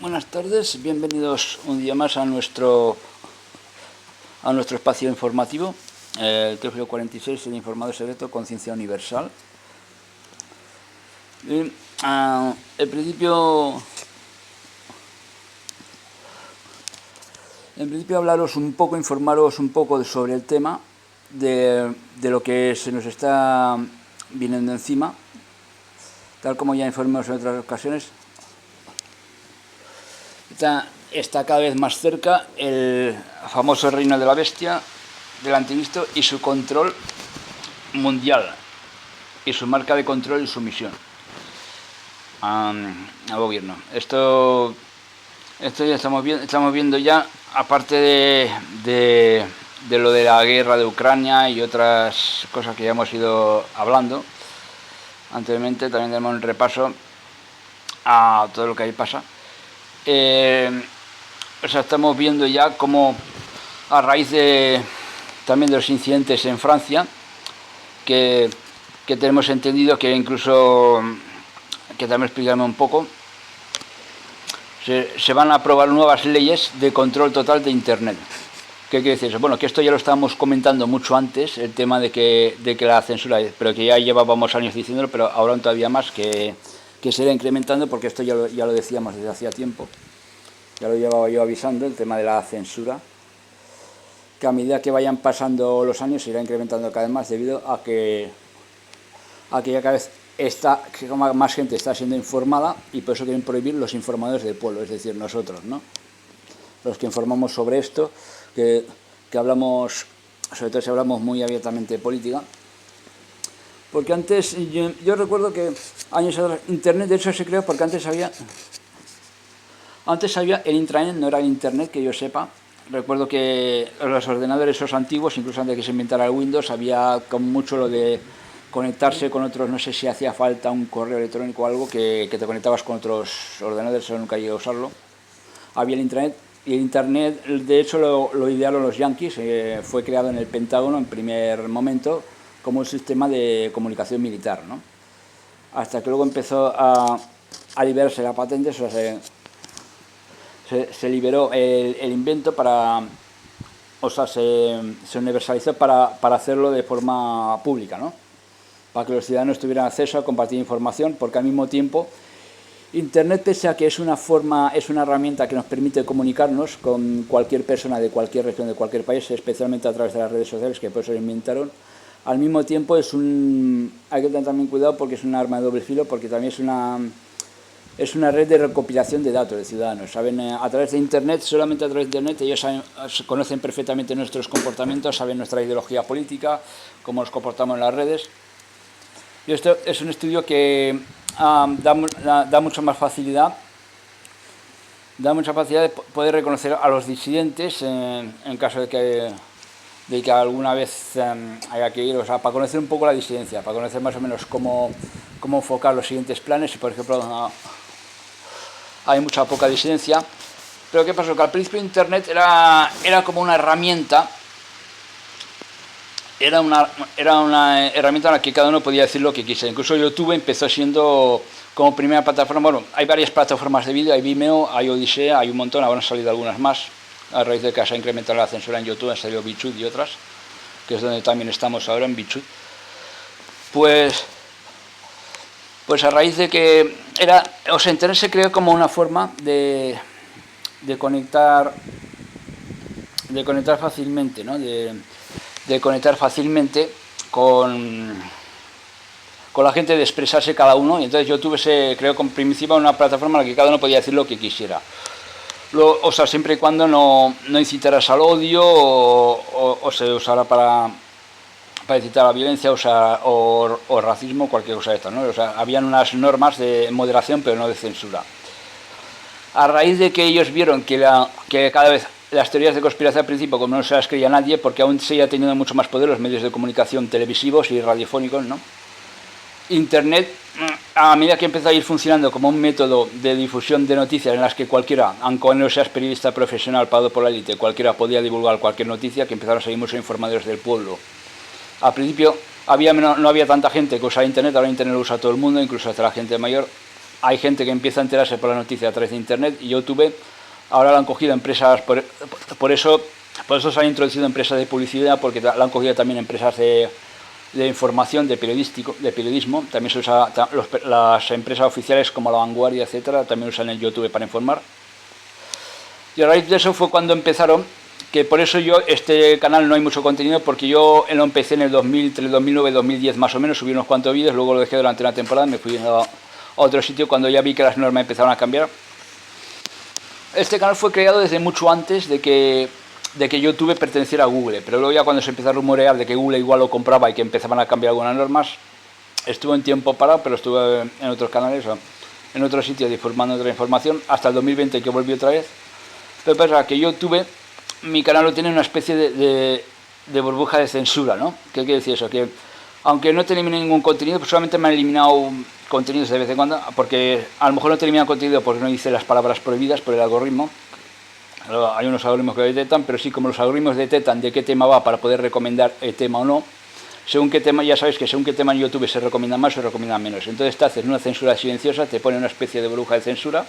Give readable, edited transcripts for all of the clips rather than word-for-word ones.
Buenas tardes, bienvenidos un día más a nuestro espacio informativo, el TFO 46, el informado secreto, conciencia universal. En principio hablaros un poco, informaros un poco sobre el tema de lo que se nos está viniendo encima, tal como ya informamos en otras ocasiones. Está cada vez más cerca el famoso reino de la bestia, del anticristo y su control mundial y su marca de control y sumisión al gobierno. Esto ya estamos viendo ya, aparte de lo de la guerra de Ucrania y otras cosas que ya hemos ido hablando anteriormente. También damos un repaso a todo lo que ahí pasa. Estamos viendo ya cómo, a raíz también de los incidentes en Francia, que tenemos entendido que incluso, que también explicarme un poco, se van a aprobar nuevas leyes de control total de Internet. ¿Qué quiere decir eso? Bueno, que esto ya lo estábamos comentando mucho antes, el tema de que la censura, pero que ya llevábamos años diciéndolo, pero ahora todavía más, que se irá incrementando, porque esto ya lo decíamos desde hacía tiempo. Ya lo llevaba yo avisando, el tema de la censura, que a medida que vayan pasando los años se irá incrementando cada vez más, debido a que ya cada vez más gente está siendo informada, y por eso quieren prohibir los informadores del pueblo, es decir, nosotros, ¿no? Los que informamos sobre esto, que hablamos, sobre todo si hablamos muy abiertamente de política. Porque antes, yo recuerdo que años atrás, Internet de hecho se creó porque antes había el intranet, no era el Internet que yo sepa. Recuerdo que los ordenadores esos antiguos, incluso antes de que se inventara el Windows, había como mucho lo de conectarse con otros, no sé si hacía falta un correo electrónico o algo, que te conectabas con otros ordenadores, yo nunca llegué a usarlo. Había el Internet, y el Internet de hecho lo idearon los yanquis, fue creado en el Pentágono en primer momento como un sistema de comunicación militar, ¿no? Hasta que luego empezó a liberarse la patente, o sea, se liberó el invento se universalizó para hacerlo de forma pública, ¿no? Para que los ciudadanos tuvieran acceso a compartir información, porque al mismo tiempo Internet, pese a que es una herramienta que nos permite comunicarnos con cualquier persona de cualquier región, de cualquier país, especialmente a través de las redes sociales, que por eso lo inventaron. Al mismo tiempo hay que tener también cuidado, porque es un arma de doble filo, porque también es una red de recopilación de datos de ciudadanos. Saben, a través de Internet, solamente a través de Internet, ellos conocen perfectamente nuestros comportamientos, saben nuestra ideología política, cómo nos comportamos en las redes. Y esto es un estudio que da mucha más facilidad. Da mucha facilidad de poder reconocer a los disidentes en caso de que alguna vez haya que ir, o sea, para conocer un poco la disidencia, para conocer más o menos cómo enfocar los siguientes planes. Y por ejemplo, hay mucha poca disidencia. Pero ¿qué pasó? Que al principio Internet era como una herramienta, era una herramienta en la que cada uno podía decir lo que quisiera. Incluso YouTube empezó siendo como primera plataforma. Bueno, hay varias plataformas de vídeo, hay Vimeo, hay Odisea, hay un montón, ahora han salido algunas más. A raíz de que se ha incrementado la censura en YouTube, han salido BitChute y otras, que es donde también estamos ahora, en BitChute. Pues a raíz de que Internet se creó como una forma de conectar fácilmente, ¿no? De conectar fácilmente con la gente, de expresarse cada uno. Y entonces YouTube se creó con principio una plataforma en la que cada uno podía decir lo que quisiera. O sea, siempre y cuando no incitaras al odio o se usara para incitar a la violencia, o racismo, cualquier cosa de esto, ¿no? O sea, habían unas normas de moderación, pero no de censura. A raíz de que ellos vieron que cada vez las teorías de conspiración, al principio, como no se las creía nadie, porque aún seguía teniendo mucho más poder los medios de comunicación televisivos y radiofónicos, ¿no? Internet, a medida que empezó a ir funcionando como un método de difusión de noticias en las que cualquiera, aunque no seas periodista profesional pagado por la élite, cualquiera podía divulgar cualquier noticia, que empezaron a salir muchos informadores del pueblo. Al principio no había tanta gente que usaba Internet, ahora Internet lo usa todo el mundo, incluso hasta la gente mayor. hay gente que empieza a enterarse por la noticia a través de Internet, y YouTube ahora lo han cogido empresas, por eso se han introducido empresas de publicidad, porque lo han cogido también empresas de información, de periodismo. También se usa, las empresas oficiales como La Vanguardia, etcétera, también usan el YouTube para informar. Y a raíz de eso fue cuando empezaron, que por eso este canal no hay mucho contenido, porque yo lo empecé en el 2003, 2009, 2010 más o menos, subí unos cuantos vídeos, luego lo dejé durante una temporada, me fui a otro sitio cuando ya vi que las normas empezaron a cambiar. Este canal fue creado desde mucho antes de que YouTube perteneciera a Google, pero luego ya cuando se empezó a rumorear de que Google igual lo compraba y que empezaban a cambiar algunas normas, estuve un tiempo parado, pero estuve en otros canales, en otros sitios informando otra información, hasta el 2020 que volví otra vez. Pero pasa que YouTube, mi canal lo tiene una especie de burbuja de censura, ¿no? ¿Qué quiere decir eso? Que aunque no te elimine ningún contenido, pues solamente me han eliminado contenidos de vez en cuando, porque a lo mejor no te eliminan contenido porque no dice las palabras prohibidas por el algoritmo. Hay unos algoritmos que lo detectan, pero sí, como los algoritmos detectan de qué tema va para poder recomendar el tema o no, según qué tema, ya sabéis que según qué tema en YouTube se recomienda más o se recomienda menos. Entonces te hacen una censura silenciosa, te pone una especie de burbuja de censura.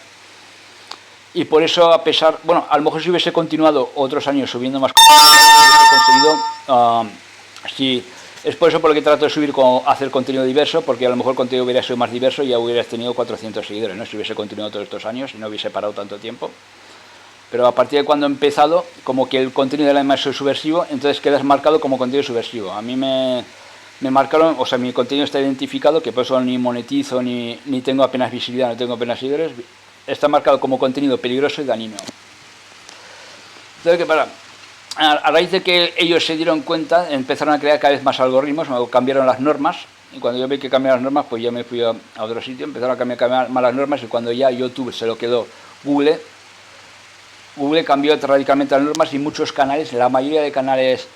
Y por eso, a pesar, bueno, a lo mejor si hubiese continuado otros años subiendo más contenido, hubiese conseguido, es por eso por lo que trato de hacer contenido diverso, porque a lo mejor el contenido hubiera sido más diverso y ya hubieras tenido 400 seguidores, ¿no? Si hubiese continuado todos estos años y no hubiese parado tanto tiempo. Pero a partir de cuando he empezado, como que el contenido era más subversivo, entonces quedas marcado como contenido subversivo. A mí me marcaron, o sea, mi contenido está identificado, que por eso ni monetizo, ni tengo apenas visibilidad, no tengo apenas seguidores. Está marcado como contenido peligroso y dañino. Entonces, ¿qué pasa? A raíz de que ellos se dieron cuenta, empezaron a crear cada vez más algoritmos, cambiaron las normas, y cuando yo vi que cambiaron las normas, pues ya me fui a otro sitio, empezaron a cambiar más las normas, y cuando ya YouTube se lo quedó Google cambió radicalmente las normas, y muchos canales, la mayoría de canales,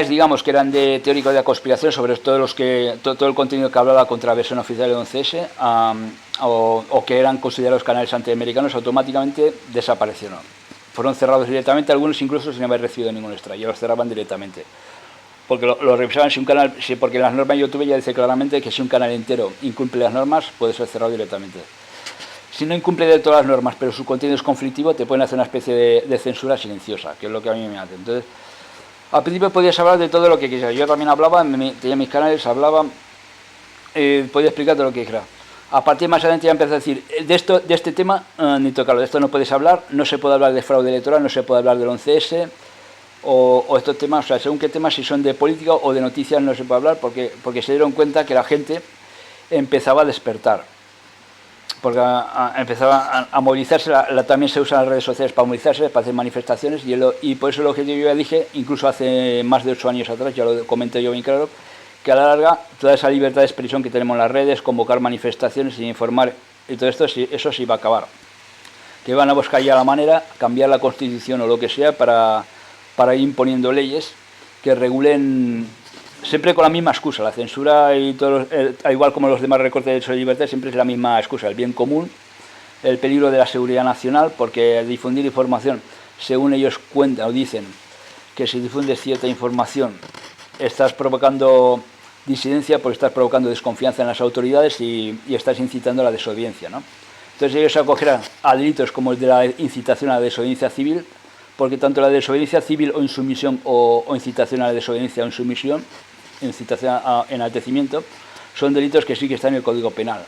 digamos, que eran de teóricos de la conspiración, sobre todo todo el contenido que hablaba contra la versión oficial de 11S, o que eran considerados canales antiamericanos, automáticamente desaparecieron. Fueron cerrados directamente, algunos incluso sin haber recibido ningún extra, los cerraban directamente. Porque lo revisaban porque las normas de YouTube ya dice claramente que si un canal entero incumple las normas, puede ser cerrado directamente. Si no incumple de todas las normas, pero su contenido es conflictivo, te pueden hacer una especie de censura silenciosa, que es lo que a mí me hace. Entonces, al principio podías hablar de todo lo que quisieras. Yo también hablaba, tenía mis canales, hablaba, podía explicar todo lo que quisiera. A partir más adelante ya empecé a decir, de este tema ni tocarlo, de esto no puedes hablar, no se puede hablar de fraude electoral, no se puede hablar del 11S, o estos temas, o sea, según qué temas, si son de política o de noticias, no se puede hablar, porque se dieron cuenta que la gente empezaba a despertar. Porque empezaba a movilizarse, también se usan las redes sociales para movilizarse, para hacer manifestaciones, y por eso lo que yo ya dije, incluso hace más de 8 años atrás, ya lo comenté yo bien claro, que a la larga toda esa libertad de expresión que tenemos en las redes, convocar manifestaciones y informar, y todo esto, eso sí va a acabar. Que van a buscar ya la manera, cambiar la Constitución o lo que sea, para ir imponiendo leyes que regulen, siempre con la misma excusa, la censura y todo, igual como los demás recortes de derechos y libertades, siempre es la misma excusa, el bien común, el peligro de la seguridad nacional, porque al difundir información, según ellos cuentan o dicen, que si difundes cierta información estás provocando disidencia, porque estás provocando desconfianza en las autoridades y estás incitando a la desobediencia, ¿no? Entonces ellos se acogerán a delitos como el de la incitación a la desobediencia civil, porque tanto la desobediencia civil o insumisión o incitación a la desobediencia o insumisión, incitación a enaltecimiento, son delitos que sí que están en el Código Penal.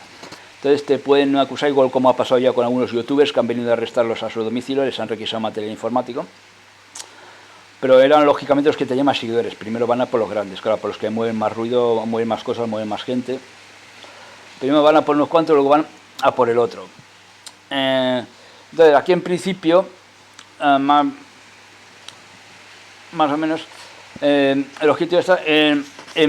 Entonces te pueden acusar, igual como ha pasado ya con algunos youtubers que han venido a arrestarlos a su domicilio, les han requisado material informático, pero eran lógicamente los que tenían más seguidores. Primero van a por los grandes, claro, por los que mueven más ruido, mueven más cosas, mueven más gente. Primero van a por unos cuantos, luego van a por el otro. Entonces aquí en principio, más o menos, el objetivo está en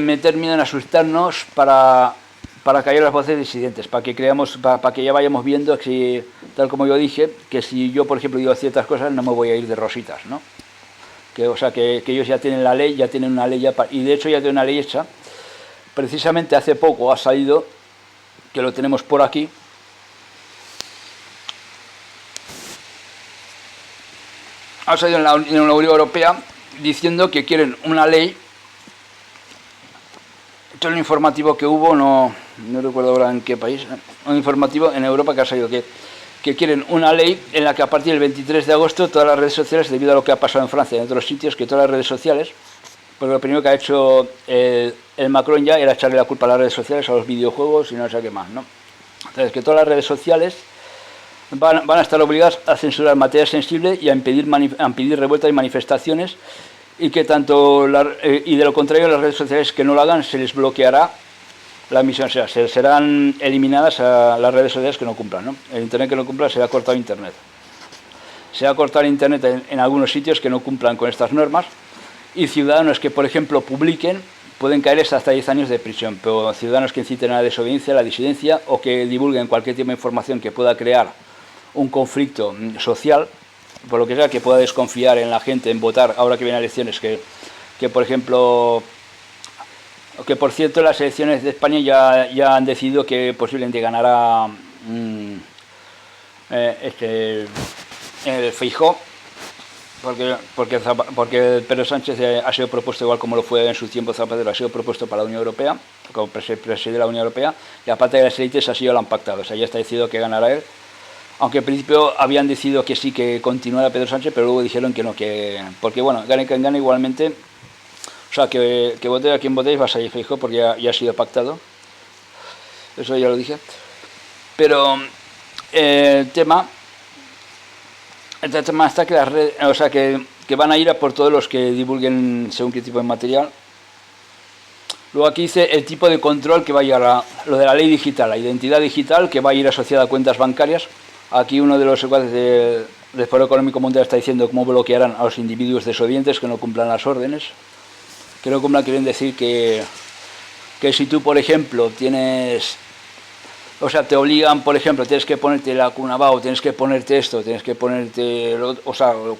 meter miedo, en asustarnos para callar las voces disidentes, para que creamos, para que ya vayamos viendo que, tal como yo dije, que si yo, por ejemplo, digo ciertas cosas, no me voy a ir de rositas, ¿no? O sea, que ellos ya tienen la ley, ya tienen una ley, y de hecho ya tienen una ley hecha. Precisamente hace poco ha salido, que lo tenemos por aquí, ha salido en la Unión Europea diciendo que quieren una ley. Todo lo informativo que hubo no no recuerdo ahora en qué país, un informativo en Europa que ha salido que quieren una ley en la que a partir del 23 de agosto todas las redes sociales, debido a lo que ha pasado en Francia y en otros sitios, que todas las redes sociales, porque lo primero que ha hecho el Macron ya era echarle la culpa a las redes sociales, a los videojuegos y no sé qué más, ¿no? Entonces, que todas las redes sociales van a estar obligadas a censurar materia sensible y a impedir revueltas y manifestaciones, y que y de lo contrario las redes sociales que no lo hagan se les bloqueará la emisión, o sea, serán eliminadas a las redes sociales que no cumplan, ¿no? El internet que no cumpla será cortado internet. Se va a cortar internet en algunos sitios que no cumplan con estas normas, y ciudadanos que, por ejemplo, publiquen pueden caer hasta 10 años de prisión, pero ciudadanos que inciten a la desobediencia, a la disidencia o que divulguen cualquier tipo de información que pueda crear un conflicto social, por lo que sea, que pueda desconfiar en la gente en votar ahora que vienen elecciones, que por ejemplo, que por cierto las elecciones de España ya han decidido que posiblemente ganará el Feijóo, porque Pedro Sánchez ha sido propuesto, igual como lo fue en su tiempo Zapatero, ha sido propuesto para la Unión Europea, como presidente de la Unión Europea, y aparte de las élites así lo han pactado, o sea, ya está decidido que ganará él, aunque al principio habían decidido que sí, que continuara Pedro Sánchez, pero luego dijeron que no, porque bueno, gane quien gane igualmente, o sea, que vote a quien votéis va a salir Feijóo porque ya ha sido pactado, eso ya lo dije, pero el tema está que las redes, o sea, que van a ir a por todos los que divulguen según qué tipo de material. Luego aquí dice el tipo de control que va a llegar lo de la ley digital, la identidad digital que va a ir asociada a cuentas bancarias. Aquí uno de los secuaces del Foro Económico Mundial está diciendo cómo bloquearán a los individuos desobedientes que no cumplan las órdenes. Que no cumplan quieren decir que si tú, por ejemplo, te obligan, por ejemplo, tienes que ponerte la Cunabao, tienes que ponerte esto, tienes que ponerte,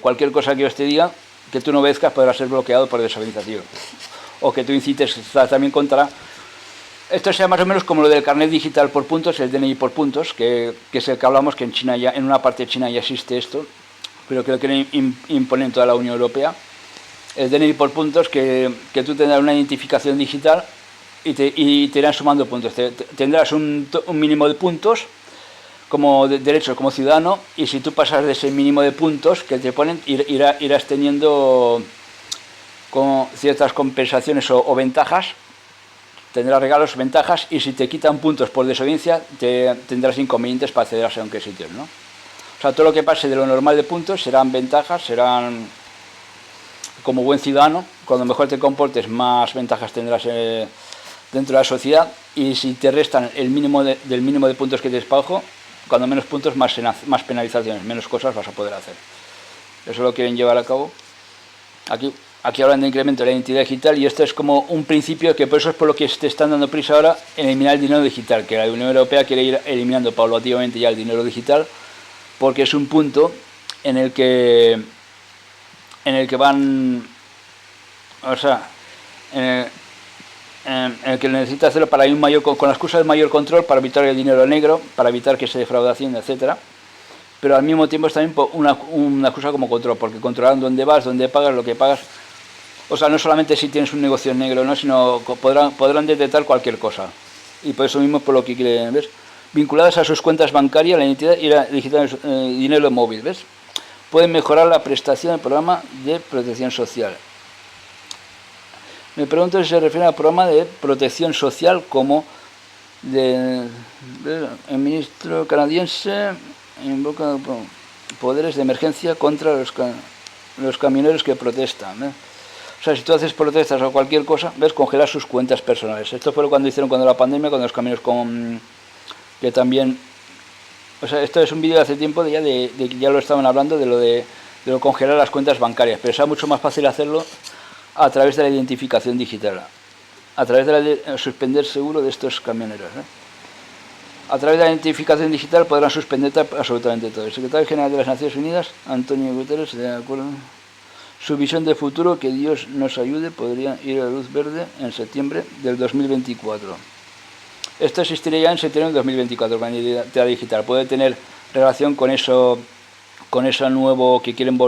cualquier cosa que yo te diga, que tú no obedezcas podrá ser bloqueado por desobediencia. O que tú incites también contra. Esto sea más o menos como lo del carnet digital por puntos, el DNI por puntos, que es el que hablamos, que en China en una parte de China ya existe esto, pero que lo quieren imponer en toda la Unión Europea. El DNI por puntos, que tú tendrás una identificación digital y te irán sumando puntos. Tendrás un mínimo de puntos como derechos como ciudadano, y si tú pasas de ese mínimo de puntos que te ponen, irás teniendo con ciertas compensaciones o ventajas, tendrás regalos, ventajas, y si te quitan puntos por desobediencia, tendrás inconvenientes para acceder a según qué sitios, ¿no? O sea, todo lo que pase de lo normal de puntos serán ventajas, serán como buen ciudadano, cuando mejor te comportes, más ventajas tendrás dentro de la sociedad, y si te restan el mínimo del mínimo de puntos que tienes para ojo, cuando menos puntos, más penalizaciones, menos cosas vas a poder hacer. Eso lo quieren llevar a cabo. Aquí hablan de incremento de la identidad digital, y esto es como un principio que por eso es por lo que te están dando prisa ahora en eliminar el dinero digital, que la Unión Europea quiere ir eliminando paulativamente ya el dinero digital, porque es un punto en el que van, o sea, en el que necesita hacerlo para ir con las cosas de mayor control, para evitar el dinero negro, para evitar que se defraudación, etcétera. Pero al mismo tiempo es también una cosa como control, porque controlan dónde vas, dónde pagas, lo que pagas. O sea, no solamente si tienes un negocio negro, ¿no? Sino podrán detectar cualquier cosa. Y por eso mismo, por lo que quieren, ¿ves? Vinculadas a sus cuentas bancarias, la identidad y la digital, dinero móvil, ¿ves? Pueden mejorar la prestación del programa de protección social. Me pregunto si se refiere al programa de protección social como el ministro canadiense invoca poderes de emergencia contra los camioneros que protestan, ¿eh? O sea, si tú haces protestas o cualquier cosa, ves, congelar sus cuentas personales. Esto fue cuando hicieron cuando la pandemia, cuando los camioneros que también, o sea, esto es un vídeo de hace tiempo ya ya lo estaban hablando de lo congelar las cuentas bancarias, pero será mucho más fácil hacerlo a través de la identificación digital, a través de suspender seguro de estos camioneros, ¿eh? A través de la identificación digital podrán suspender absolutamente todo. El secretario general de las Naciones Unidas, Antonio Guterres, de acuerdo. Su visión de futuro, que Dios nos ayude, podría ir a luz verde en septiembre del 2024. Esto existiría ya en septiembre del 2024, con la identidad digital. Puede tener relación con eso nuevo que quieren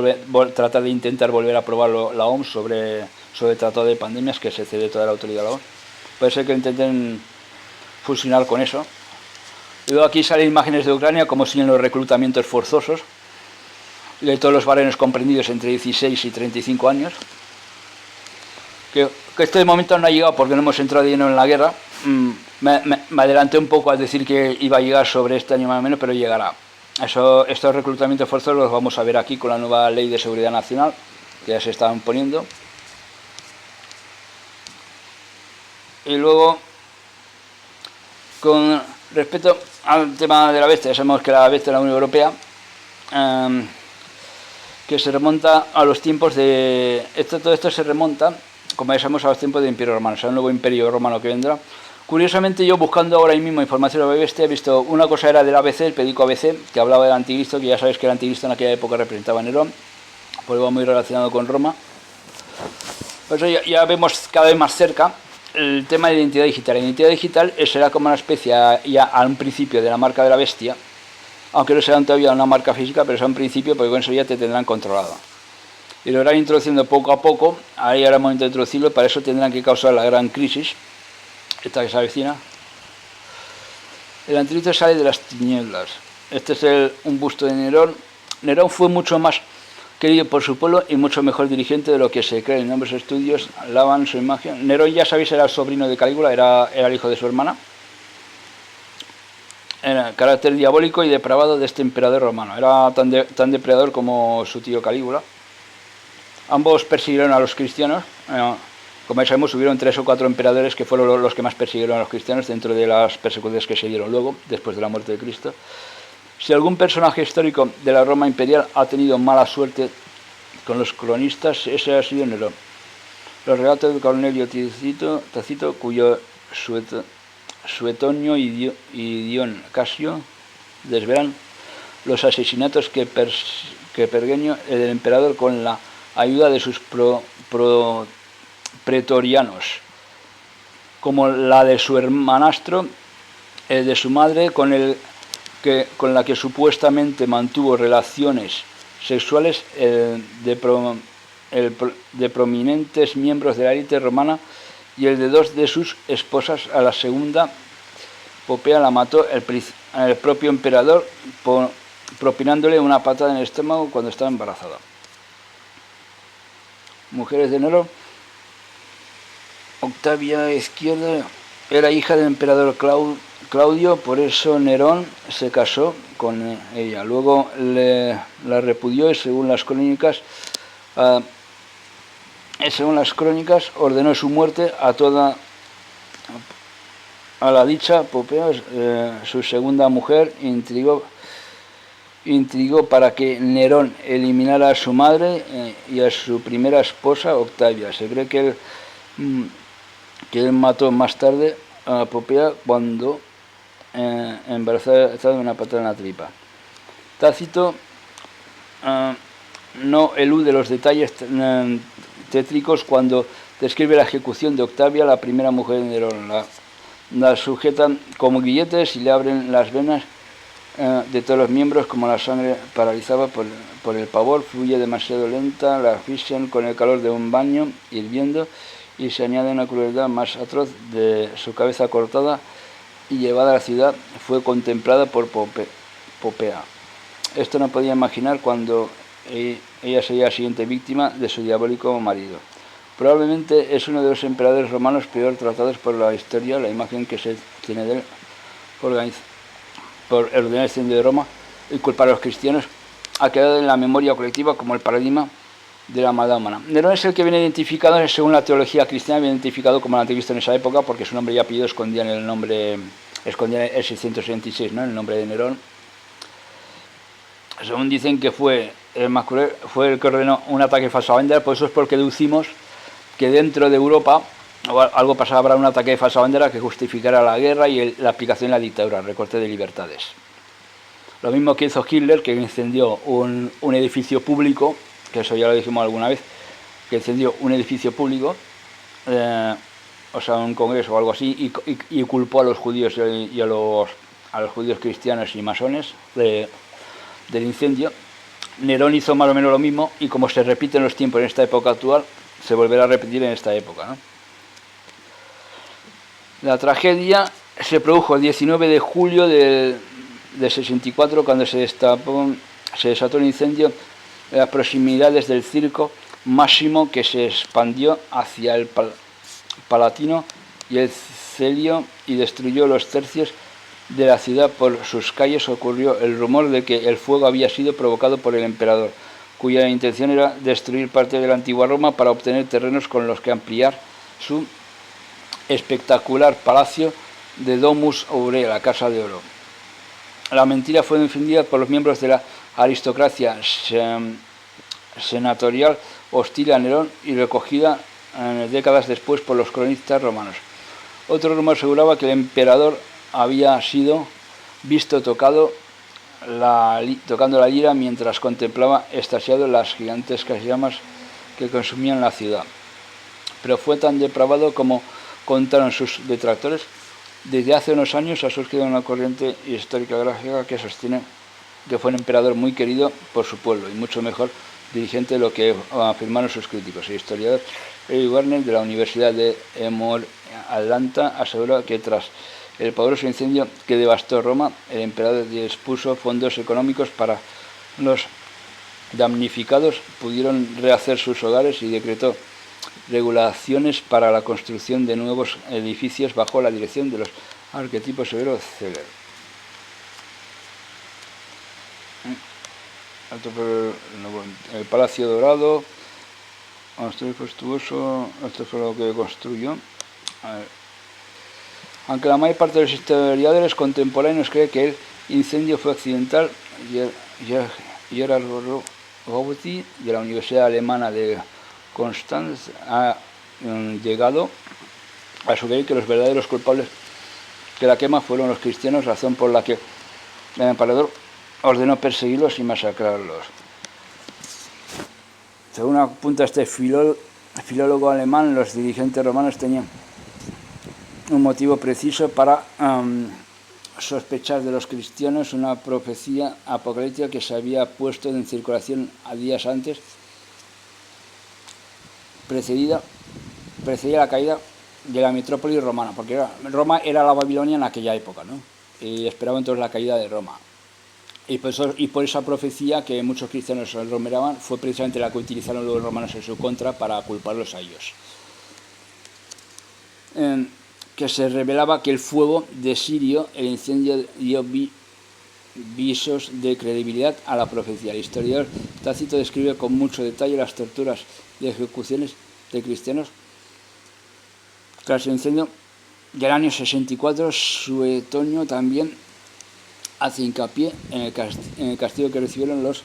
tratar de intentar volver a aprobar la OMS sobre el tratado de pandemias, que se cede toda la autoridad a la OMS. Puede ser que intenten fusionar con eso. Y luego aquí salen imágenes de Ucrania, como siguen los reclutamientos forzosos, de todos los varones comprendidos entre 16 y 35 años. Que este momento no ha llegado porque no hemos entrado de lleno en la guerra. Me adelanté un poco al decir que iba a llegar sobre este año más o menos, pero llegará. Estos reclutamientos forzosos los vamos a ver aquí con la nueva Ley de Seguridad Nacional, que ya se están poniendo. Y luego, con respecto al tema de la bestia, ya sabemos que la bestia de la Unión Europea, que se remonta a los tiempos de... todo esto se remonta, como ya sabemos, a los tiempos del Imperio Romano, o sea, un nuevo Imperio Romano que vendrá. Curiosamente, yo buscando ahora mismo información sobre la bestia, he visto una cosa era del ABC, el periódico ABC, que hablaba del anticristo, que ya sabéis que el anticristo en aquella época representaba a Nerón, pues va muy relacionado con Roma. Por eso ya vemos cada vez más cerca el tema de la identidad digital. La identidad digital será como una especie, ya a un principio, de la marca de la bestia, aunque no sea todavía una marca física, pero es un principio, porque con eso ya te tendrán controlado. Y lo irán introduciendo poco a poco, ahí habrá el momento de introducirlo, para eso tendrán que causar la gran crisis, esta que se avecina. El anticristo sale de las tinieblas. Este es un busto de Nerón. Nerón fue mucho más querido por su pueblo y mucho mejor dirigente de lo que se cree. En nombres estudios alaban su imagen. Nerón, ya sabéis, era el sobrino de Calígula, era el hijo de su hermana. Era carácter diabólico y depravado de este emperador romano. Era tan depredador como su tío Calígula. Ambos persiguieron a los cristianos. Como ya sabemos, hubieron 3 o 4 emperadores que fueron los que más persiguieron a los cristianos dentro de las persecuciones que se dieron luego, después de la muerte de Cristo. Si algún personaje histórico de la Roma imperial ha tenido mala suerte con los cronistas, ese ha sido Nerón. Los relatos de Cornelio Tácito, cuyo Suetonio y Dion Casio desvelan los asesinatos que pergeñó el emperador con la ayuda de sus pretorianos, como la de su hermanastro, el de su madre, con la que supuestamente mantuvo relaciones sexuales, de prominentes miembros de la élite romana, y el de 2 de sus esposas. A la segunda, Popea, la mató el propio emperador, propinándole una patada en el estómago cuando estaba embarazada. Mujeres de Nerón. Octavia Izquierda era hija del emperador Claudio, por eso Nerón se casó con ella. Luego la repudió y según las crónicas ordenó su muerte a la dicha Popea. Su segunda mujer intrigó para que Nerón eliminara a su madre y a su primera esposa Octavia. Se cree que él mató más tarde a Popea cuando embarazada estaba de una patada en la tripa. Tácito no elude los detalles tétricos cuando describe la ejecución de Octavia, la primera mujer de Nerón. La sujetan como grilletes y le abren las venas de todos los miembros, como la sangre paralizada por el pavor, fluye demasiado lenta, la asfixian con el calor de un baño hirviendo y se añade una crueldad más atroz. De su cabeza cortada y llevada a la ciudad fue contemplada por Popea. Esto no podía imaginar cuando ella sería la siguiente víctima de su diabólico marido. Probablemente es uno de los emperadores romanos peor tratados por la historia. La imagen que se tiene de él por el ordenar de Roma y culpar a los cristianos ha quedado en la memoria colectiva como el paradigma de la maldad humana. Nerón es el que viene identificado, según la teología cristiana, viene identificado como el anticristo en esa época, porque su nombre y apellido escondían el 666, ¿no? El nombre de Nerón. Según dicen que fue el que ordenó un ataque falso a bandera, por eso es porque deducimos que dentro de Europa algo pasaba, habrá un ataque de falsa bandera que justificara la guerra y la aplicación de la dictadura, el recorte de libertades. Lo mismo que hizo Hitler, que incendió un edificio público, que eso ya lo dijimos alguna vez, que incendió un edificio público, o sea, un congreso o algo así, y culpó a los judíos y a los judíos cristianos y masones del incendio. Nerón hizo más o menos lo mismo, y como se repiten los tiempos en esta época actual, se volverá a repetir en esta época, ¿no? La tragedia se produjo el 19 de julio de 64, cuando se desató un incendio en las proximidades del circo Máximo, que se expandió hacia el Palatino y el Celio y destruyó los tercios de la ciudad. Por sus calles ocurrió el rumor de que el fuego había sido provocado por el emperador, cuya intención era destruir parte de la antigua Roma para obtener terrenos con los que ampliar su espectacular palacio de Domus Aurea, la Casa de Oro. La mentira fue defendida por los miembros de la aristocracia senatorial hostil a Nerón y recogida décadas después por los cronistas romanos. Otro rumor aseguraba que el emperador había sido visto tocando la lira mientras contemplaba extasiado las gigantescas llamas que consumían la ciudad. Pero fue tan depravado como contaron sus detractores. Desde hace unos años ha surgido una corriente histórica gráfica que sostiene que fue un emperador muy querido por su pueblo y mucho mejor dirigente de lo que afirmaron sus críticos. El historiador Eric Warner, de la Universidad de Emory, Atlanta, asegura que tras el poderoso incendio que devastó Roma, el emperador dispuso fondos económicos para los damnificados, pudieron rehacer sus hogares y decretó regulaciones para la construcción de nuevos edificios bajo la dirección de los arquetipos severos Celer. El Palacio Dorado, esto fue lo que construyó. Aunque la mayor parte de los historiadores contemporáneos cree que el incendio fue accidental, Gerhard Gauti, de la Universidad Alemana de Konstanz, ha llegado a sugerir que los verdaderos culpables de la quema fueron los cristianos, razón por la que el emperador ordenó perseguirlos y masacrarlos. Según apunta este filólogo alemán, los dirigentes romanos tenían un motivo preciso para sospechar de los cristianos, una profecía apocalíptica que se había puesto en circulación a días antes, precedía la caída de la metrópoli romana, porque Roma era la Babilonia en aquella época, ¿no? Y esperaba entonces la caída de Roma. Y por esa profecía que muchos cristianos romeraban, fue precisamente la que utilizaron los romanos en su contra para culparlos a ellos. Que se revelaba que el fuego de Sirio, el incendio, dio visos de credibilidad a la profecía. El historiador Tácito describe con mucho detalle las torturas y ejecuciones de cristianos tras el incendio del año 64. Suetonio también hace hincapié en el castigo que recibieron los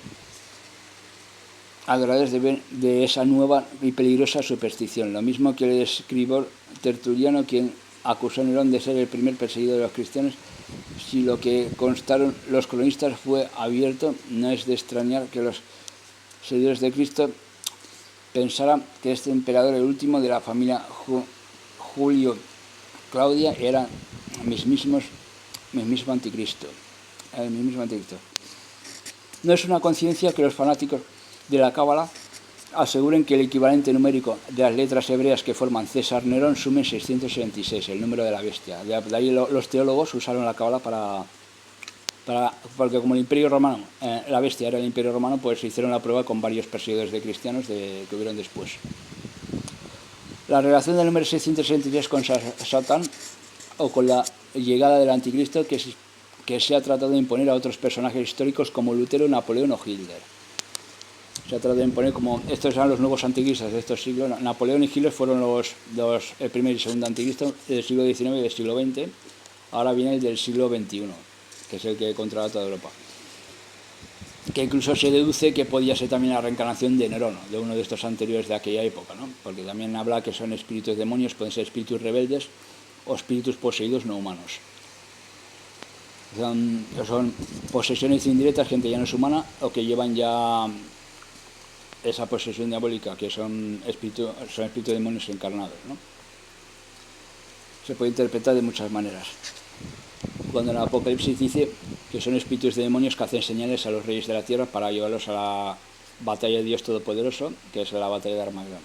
adoradores de esa nueva y peligrosa superstición, lo mismo que el escribor Tertuliano, quien acusó a Nerón de ser el primer perseguidor de los cristianos. Si lo que constaron los cronistas fue abierto, no es de extrañar que los seguidores de Cristo pensaran que este emperador, el último de la familia Julio Claudia, era el mismísimo anticristo. No es una coincidencia que los fanáticos de la Cábala aseguren que el equivalente numérico de las letras hebreas que forman César Nerón sumen 666, el número de la bestia. De ahí los teólogos usaron la Cábala porque como el Imperio Romano, la bestia era el Imperio Romano, pues hicieron la prueba con varios perseguidores de cristianos que hubieron después. La relación del número 666 con Satán o con la llegada del anticristo que se ha tratado de imponer a otros personajes históricos como Lutero, Napoleón o Hitler. Se ha tratado de imponer como estos eran los nuevos anticristos de estos siglos. Napoleón y Hitler fueron el primer y segundo anticristo del siglo XIX y del siglo XX. Ahora viene el del siglo XXI, que es el que controla toda Europa. Que incluso se deduce que podía ser también la reencarnación de Nerón, de uno de estos anteriores de aquella época, ¿no? Porque también habla que son espíritus demonios, pueden ser espíritus rebeldes o espíritus poseídos no humanos. Son posesiones indirectas, gente ya no es humana o que llevan ya esa posesión diabólica, que son espíritus demonios encarnados, ¿no? Se puede interpretar de muchas maneras. Cuando en el Apocalipsis dice que son espíritus de demonios que hacen señales a los reyes de la tierra para llevarlos a la batalla de Dios Todopoderoso, que es la batalla de Armagedón.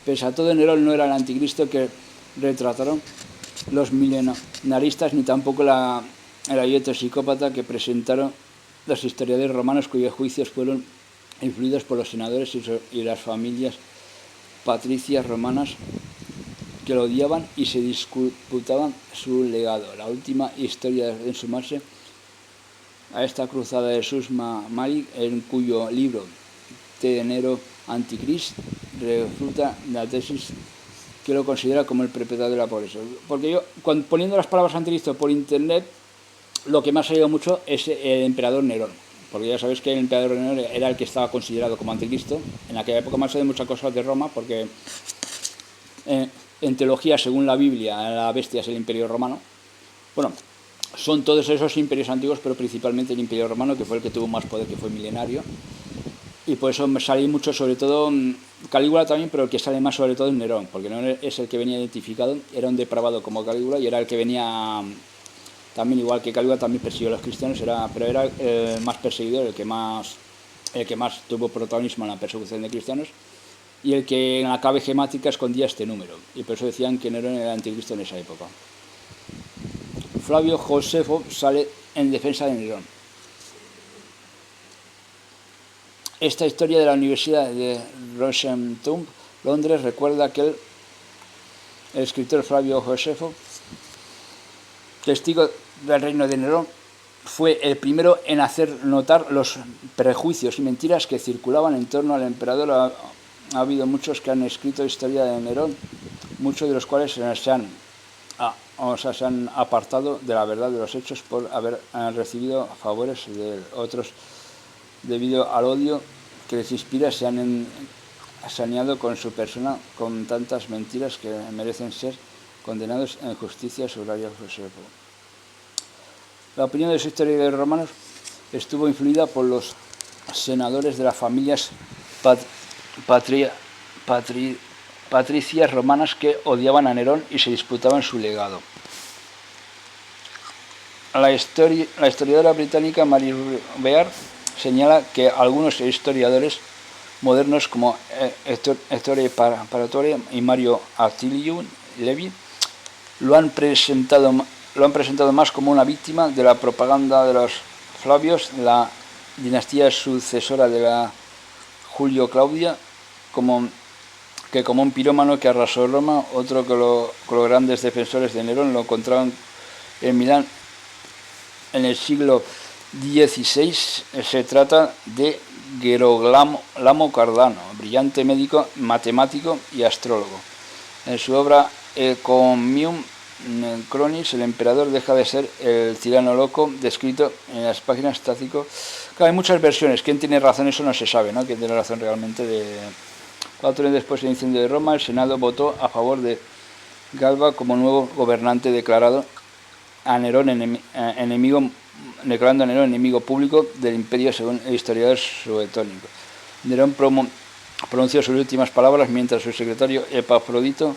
Pese a todo, Nerón no era el anticristo que retrataron los milenaristas ni tampoco el abierto psicópata que presentaron los historiadores romanos, cuyos juicios fueron influidos por los senadores y las familias patricias romanas que lo odiaban y se disputaban su legado. La última historia en sumarse a esta cruzada de Susma Malik, en cuyo libro de Nero Antichrist refuta la tesis que lo considera como el perpetrador de la pobreza. Porque yo, poniendo las palabras anticristo por internet, lo que me ha salido mucho es el emperador Nerón. Porque ya sabéis que el emperador Nerón era el que estaba considerado como anticristo. En aquella época me ha salido muchas cosas de Roma, porque en teología, según la Biblia, la bestia es el imperio romano. Bueno, son todos esos imperios antiguos, pero principalmente el imperio romano, que fue el que tuvo más poder, que fue milenario. Y por eso me sale mucho, sobre todo, Calígula también, pero el que sale más sobre todo es Nerón, porque Nerón es el que venía identificado, era un depravado como Calígula y era el que venía, también igual que Calígula, también persiguió a los cristianos, pero era el más perseguidor, el que más tuvo protagonismo en la persecución de cristianos y el que en la clave gemática escondía este número. Y por eso decían que Nerón era el anticristo en esa época. Flavio Josefo sale en defensa de Nerón. Esta historia de la Universidad de Rosenthal, Londres, recuerda que el escritor Flavio Josefo, testigo del reino de Nerón, fue el primero en hacer notar los prejuicios y mentiras que circulaban en torno al emperador. Ha habido muchos que han escrito historia de Nerón, muchos de los cuales se han apartado de la verdad de los hechos por haber recibido favores de otros. Debido al odio que les inspira, se han saneado con su persona con tantas mentiras que merecen ser condenados en justicia, subraya Josefo. La opinión de los historiadores romanos estuvo influida por los senadores de las familias patricias romanas que odiaban a Nerón y se disputaban su legado. La historiadora británica Mary Beard señala que algunos historiadores modernos como Ettore Paratore y Mario Attilio Levi lo han presentado más como una víctima de la propaganda de los Flavios, la dinastía sucesora de la Julio Claudia, como un pirómano que arrasó Roma. Otro que los grandes defensores de Nerón lo encontraban en Milán en el siglo XVI. Se trata de Gerolamo Cardano, brillante médico, matemático y astrólogo. En su obra Economium Chronis, el emperador deja de ser el tirano loco descrito en las páginas Tácito. Claro, hay muchas versiones. ¿Quién tiene razón? Eso no se sabe, ¿no? ¿Quién tiene razón realmente? 4 años después del incendio de Roma, el Senado votó a favor de Galba como nuevo gobernante, declarando a Nerón enemigo público del imperio, según el historiador suetónico. Nerón pronunció sus últimas palabras mientras su secretario Epafrodito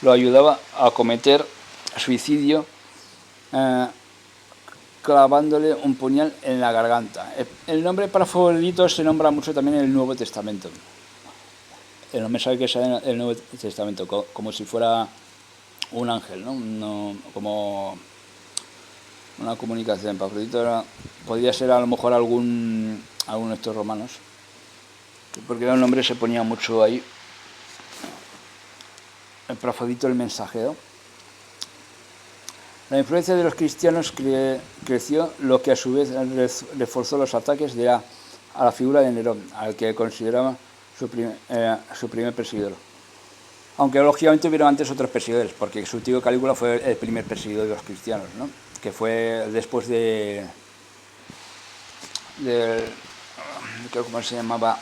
lo ayudaba a cometer suicidio, clavándole un puñal en la garganta. El nombre Epafrodito se nombra mucho también en el Nuevo Testamento. El nombre sabe que es en el Nuevo Testamento, como si fuera un ángel, ¿no? Como una comunicación. Epafrodito podría ser a lo mejor alguno de estos romanos, porque el nombre se ponía mucho ahí. Epafrodito el mensajero. La influencia de los cristianos creció, lo que a su vez reforzó los ataques a la figura de Nerón, al que consideraba su primer perseguidor. Aunque lógicamente hubieron antes otros perseguidores, porque su tío Calígula fue el primer perseguidor de los cristianos, ¿no? Que fue después de ¿cómo se llamaba?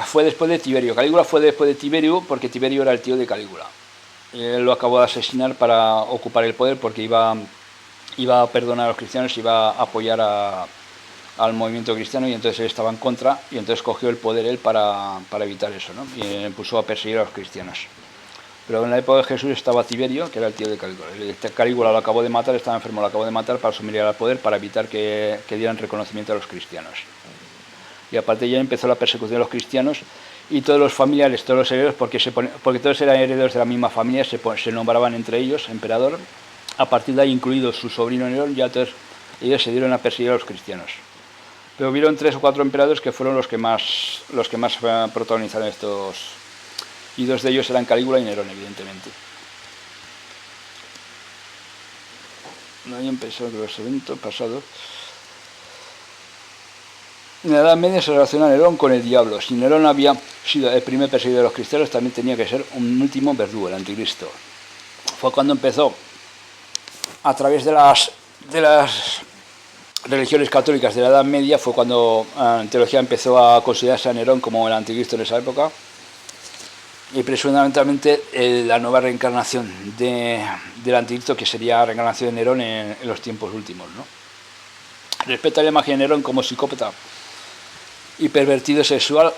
Fue después de Tiberio. Calígula fue después de Tiberio, porque Tiberio era el tío de Calígula. Él lo acabó de asesinar para ocupar el poder, porque iba a perdonar a los cristianos, iba a apoyar al movimiento cristiano, y entonces él estaba en contra, y entonces cogió el poder él para evitar eso, ¿no? Y puso a perseguir a los cristianos. Pero en la época de Jesús estaba Tiberio, que era el tío de Calígula. Calígula lo acabó de matar, estaba enfermo, lo acabó de matar para asumir el poder, para evitar que dieran reconocimiento a los cristianos. y aparte ya empezó la persecución de los cristianos, y todos los familiares, todos los herederos, porque todos eran herederos de la misma familia, se nombraban entre ellos emperador. A partir de ahí, incluido su sobrino Nerón, ya todos ellos se dieron a perseguir a los cristianos. Pero hubieron 3 o 4 emperadores que fueron los que más protagonizaron estos, y 2 de ellos eran Calígula y Nerón, evidentemente. No hayan pensado que los eventos pasados. En la Edad Media se relaciona a Nerón con el diablo. Si Nerón había sido el primer perseguidor de los cristianos, también tenía que ser un último verdugo, el anticristo. Fue cuando empezó, a través de las religiones católicas de la Edad Media, fue cuando en teología empezó a considerarse a Nerón como el anticristo en esa época, y presuntamente la nueva reencarnación del anticristo, que sería la reencarnación de Nerón en los tiempos últimos, ¿no? Respecto a la imagen de Nerón como psicópata y pervertido sexual,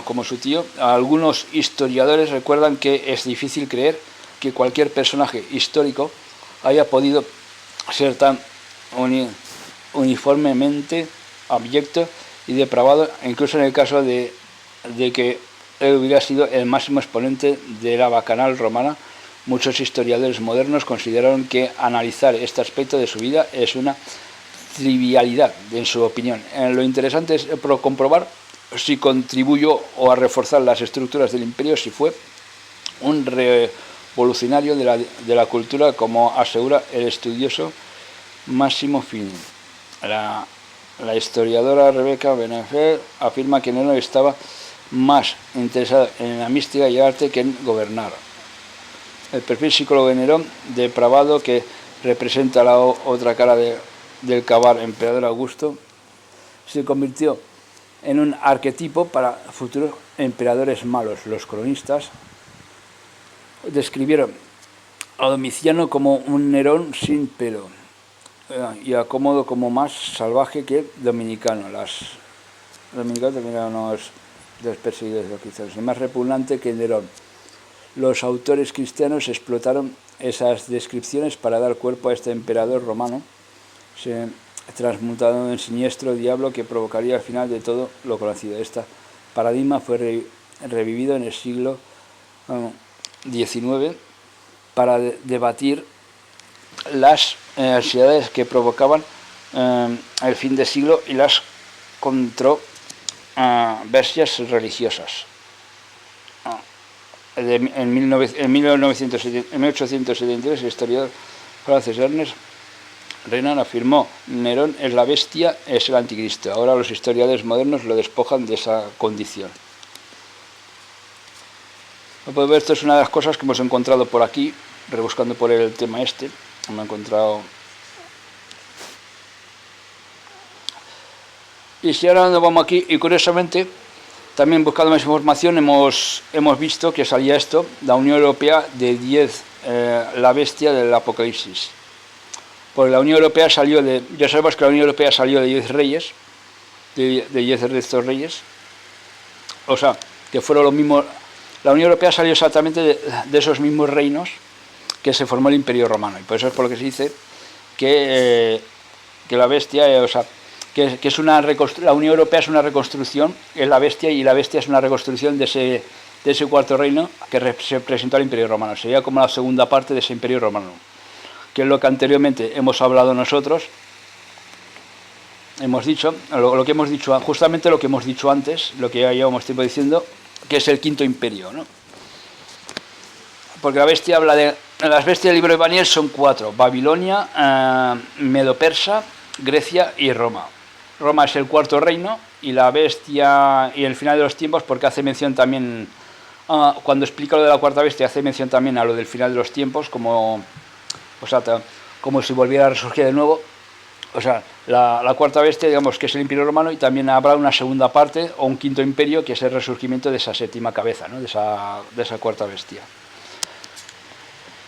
como su tío, algunos historiadores recuerdan que es difícil creer que cualquier personaje histórico haya podido ser tan uniformemente abyecto y depravado, incluso en el caso de que él hubiera sido el máximo exponente de la bacanal romana. Muchos historiadores modernos consideraron que analizar este aspecto de su vida es una trivialidad, en su opinión. Lo interesante es comprobar si contribuyó o a reforzar las estructuras del imperio, si fue un revolucionario de la cultura, como asegura el estudioso Massimo Fini. La historiadora Rebecca Benefer afirma que Nerón estaba más interesado en la mística y el arte que en gobernar. El perfil psicólogo de Nerón, depravado, que representa la otra cara del cavar emperador Augusto, se convirtió en un arquetipo para futuros emperadores malos. Los cronistas describieron a Domiciano como un Nerón sin pelo y a Cómodo como más salvaje que Dominicano. Dominicano también eran unos de los perseguidores de los cristianos, y más repugnante que Nerón. Los autores cristianos explotaron esas descripciones para dar cuerpo a este emperador romano, se transmutado en siniestro diablo que provocaría el final de todo lo conocido. Este paradigma fue revivido en el siglo XIX para debatir las ansiedades que provocaban el fin de siglo y las controversias religiosas. En 1873, el historiador francés Ernest Renan afirmó: Nerón es la bestia, es el anticristo. Ahora los historiadores modernos lo despojan de esa condición. Como pueden ver, esto es una de las cosas que hemos encontrado por aquí, rebuscando por el tema este. Me he encontrado. Y si ahora nos vamos aquí, y curiosamente, también buscando más información, hemos visto que salía esto, la Unión Europea de 10, la bestia del Apocalipsis. Porque la Unión Europea salió ya sabemos que la Unión Europea salió de 10 reyes, de 10 de estos reyes, o sea, que fueron los mismos. La Unión Europea salió exactamente de esos mismos reinos que se formó el Imperio Romano, y por eso es por lo que se dice que la bestia, o sea, que es la Unión Europea es una reconstrucción, es la bestia, y la bestia es una reconstrucción de ese cuarto reino que representó al Imperio Romano. Sería como la segunda parte de ese Imperio Romano, que es lo que anteriormente hemos hablado nosotros, hemos dicho, lo que hemos dicho, justamente lo que hemos dicho antes, lo que ya llevamos tiempo diciendo, que es el quinto imperio, ¿no? Porque la bestia habla de. Las bestias del libro de Daniel son 4: Babilonia, Medo-Persa, Grecia y Roma. Roma es el cuarto reino, y la bestia y el final de los tiempos, porque hace mención también, cuando explica lo de la cuarta bestia, hace mención también a lo del final de los tiempos, como si volviera a resurgir de nuevo. O sea, la cuarta bestia, digamos, que es el Imperio Romano, y también habrá una segunda parte o un quinto imperio, que es el resurgimiento de esa séptima cabeza, ¿no? de esa cuarta bestia.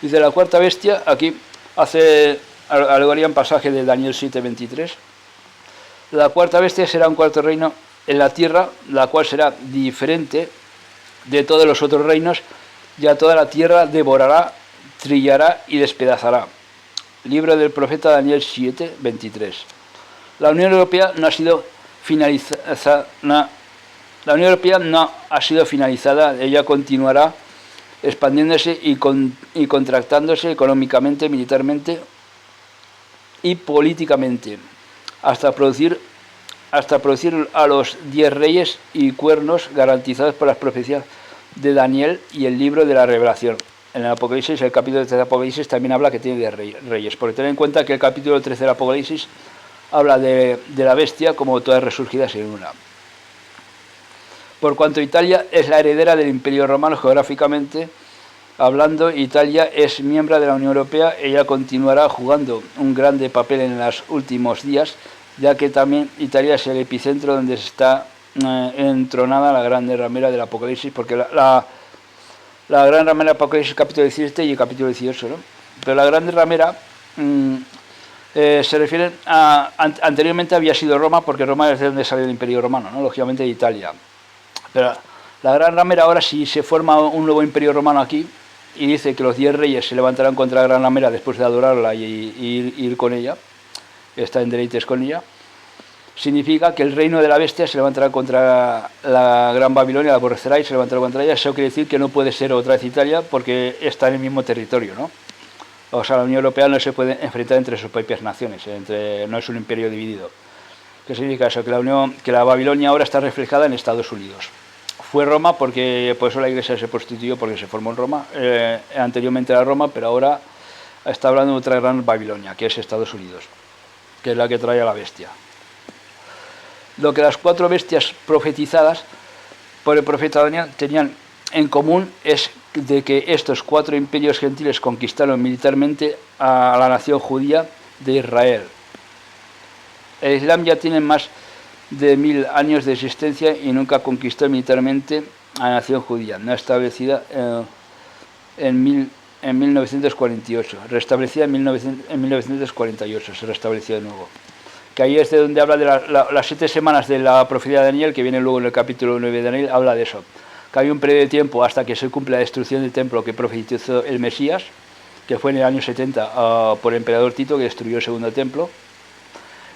Dice la cuarta bestia, aquí hace alegoría en pasaje de Daniel 7:23. La cuarta bestia será un cuarto reino en la tierra, la cual será diferente de todos los otros reinos, y a toda la tierra devorará, trillará y despedazará. Libro del profeta Daniel 7:23. La Unión Europea no ha sido la Unión Europea no ha sido finalizada, ella continuará expandiéndose y contractándose económicamente, militarmente y políticamente, hasta producir a los 10 reyes y cuernos garantizados por las profecías de Daniel y el libro de la Revelación. En el Apocalipsis, el capítulo 13 del Apocalipsis también habla que tiene 10 reyes, porque ten en cuenta que el capítulo 13 del Apocalipsis habla de la bestia como todas resurgidas en una. Por cuanto Italia es la heredera del Imperio Romano geográficamente hablando, Italia es miembro de la Unión Europea, ella continuará jugando un grande papel en los últimos días, ya que también Italia es el epicentro donde está entronada la gran ramera del Apocalipsis, porque la gran ramera del Apocalipsis capítulo 17 y el capítulo 18, ¿no? Pero la gran ramera se refiere a... Anteriormente había sido Roma, porque Roma es de donde salió el Imperio Romano, ¿no? Lógicamente de Italia. Pero la gran ramera ahora, si se forma un nuevo Imperio Romano aquí, y dice que los 10 reyes se levantarán contra la gran ramera después de adorarla y ir con ella, está en deleites con ella, significa que el reino de la bestia se levantará contra la gran Babilonia, la aborrecerá y se levantará contra ella. Eso quiere decir que no puede ser otra vez Italia porque está en el mismo territorio, ¿no? O sea, la Unión Europea no se puede enfrentar entre sus propias naciones, no es un imperio dividido. ¿Qué significa eso? Que la Babilonia ahora está reflejada en Estados Unidos. Fue Roma porque por eso la iglesia se prostituyó, porque se formó en Roma. Anteriormente era Roma, pero ahora está hablando de otra gran Babilonia, que es Estados Unidos, que es la que trae a la bestia. Lo que las 4 bestias profetizadas por el profeta Daniel tenían en común es de que estos 4 imperios gentiles conquistaron militarmente a la nación judía de Israel. El Islam ya tiene más de 1000 años de existencia y nunca conquistó militarmente a la nación judía, no establecida en 1948, restablecida en 1948, se restableció de nuevo. Que ahí es de donde habla de las 7 semanas de la profecía de Daniel, que viene luego en el capítulo 9 de Daniel, habla de eso. Que hay un periodo de tiempo hasta que se cumple la destrucción del templo que profetizó el Mesías, que fue en el año 70 por el emperador Tito, que destruyó el segundo templo.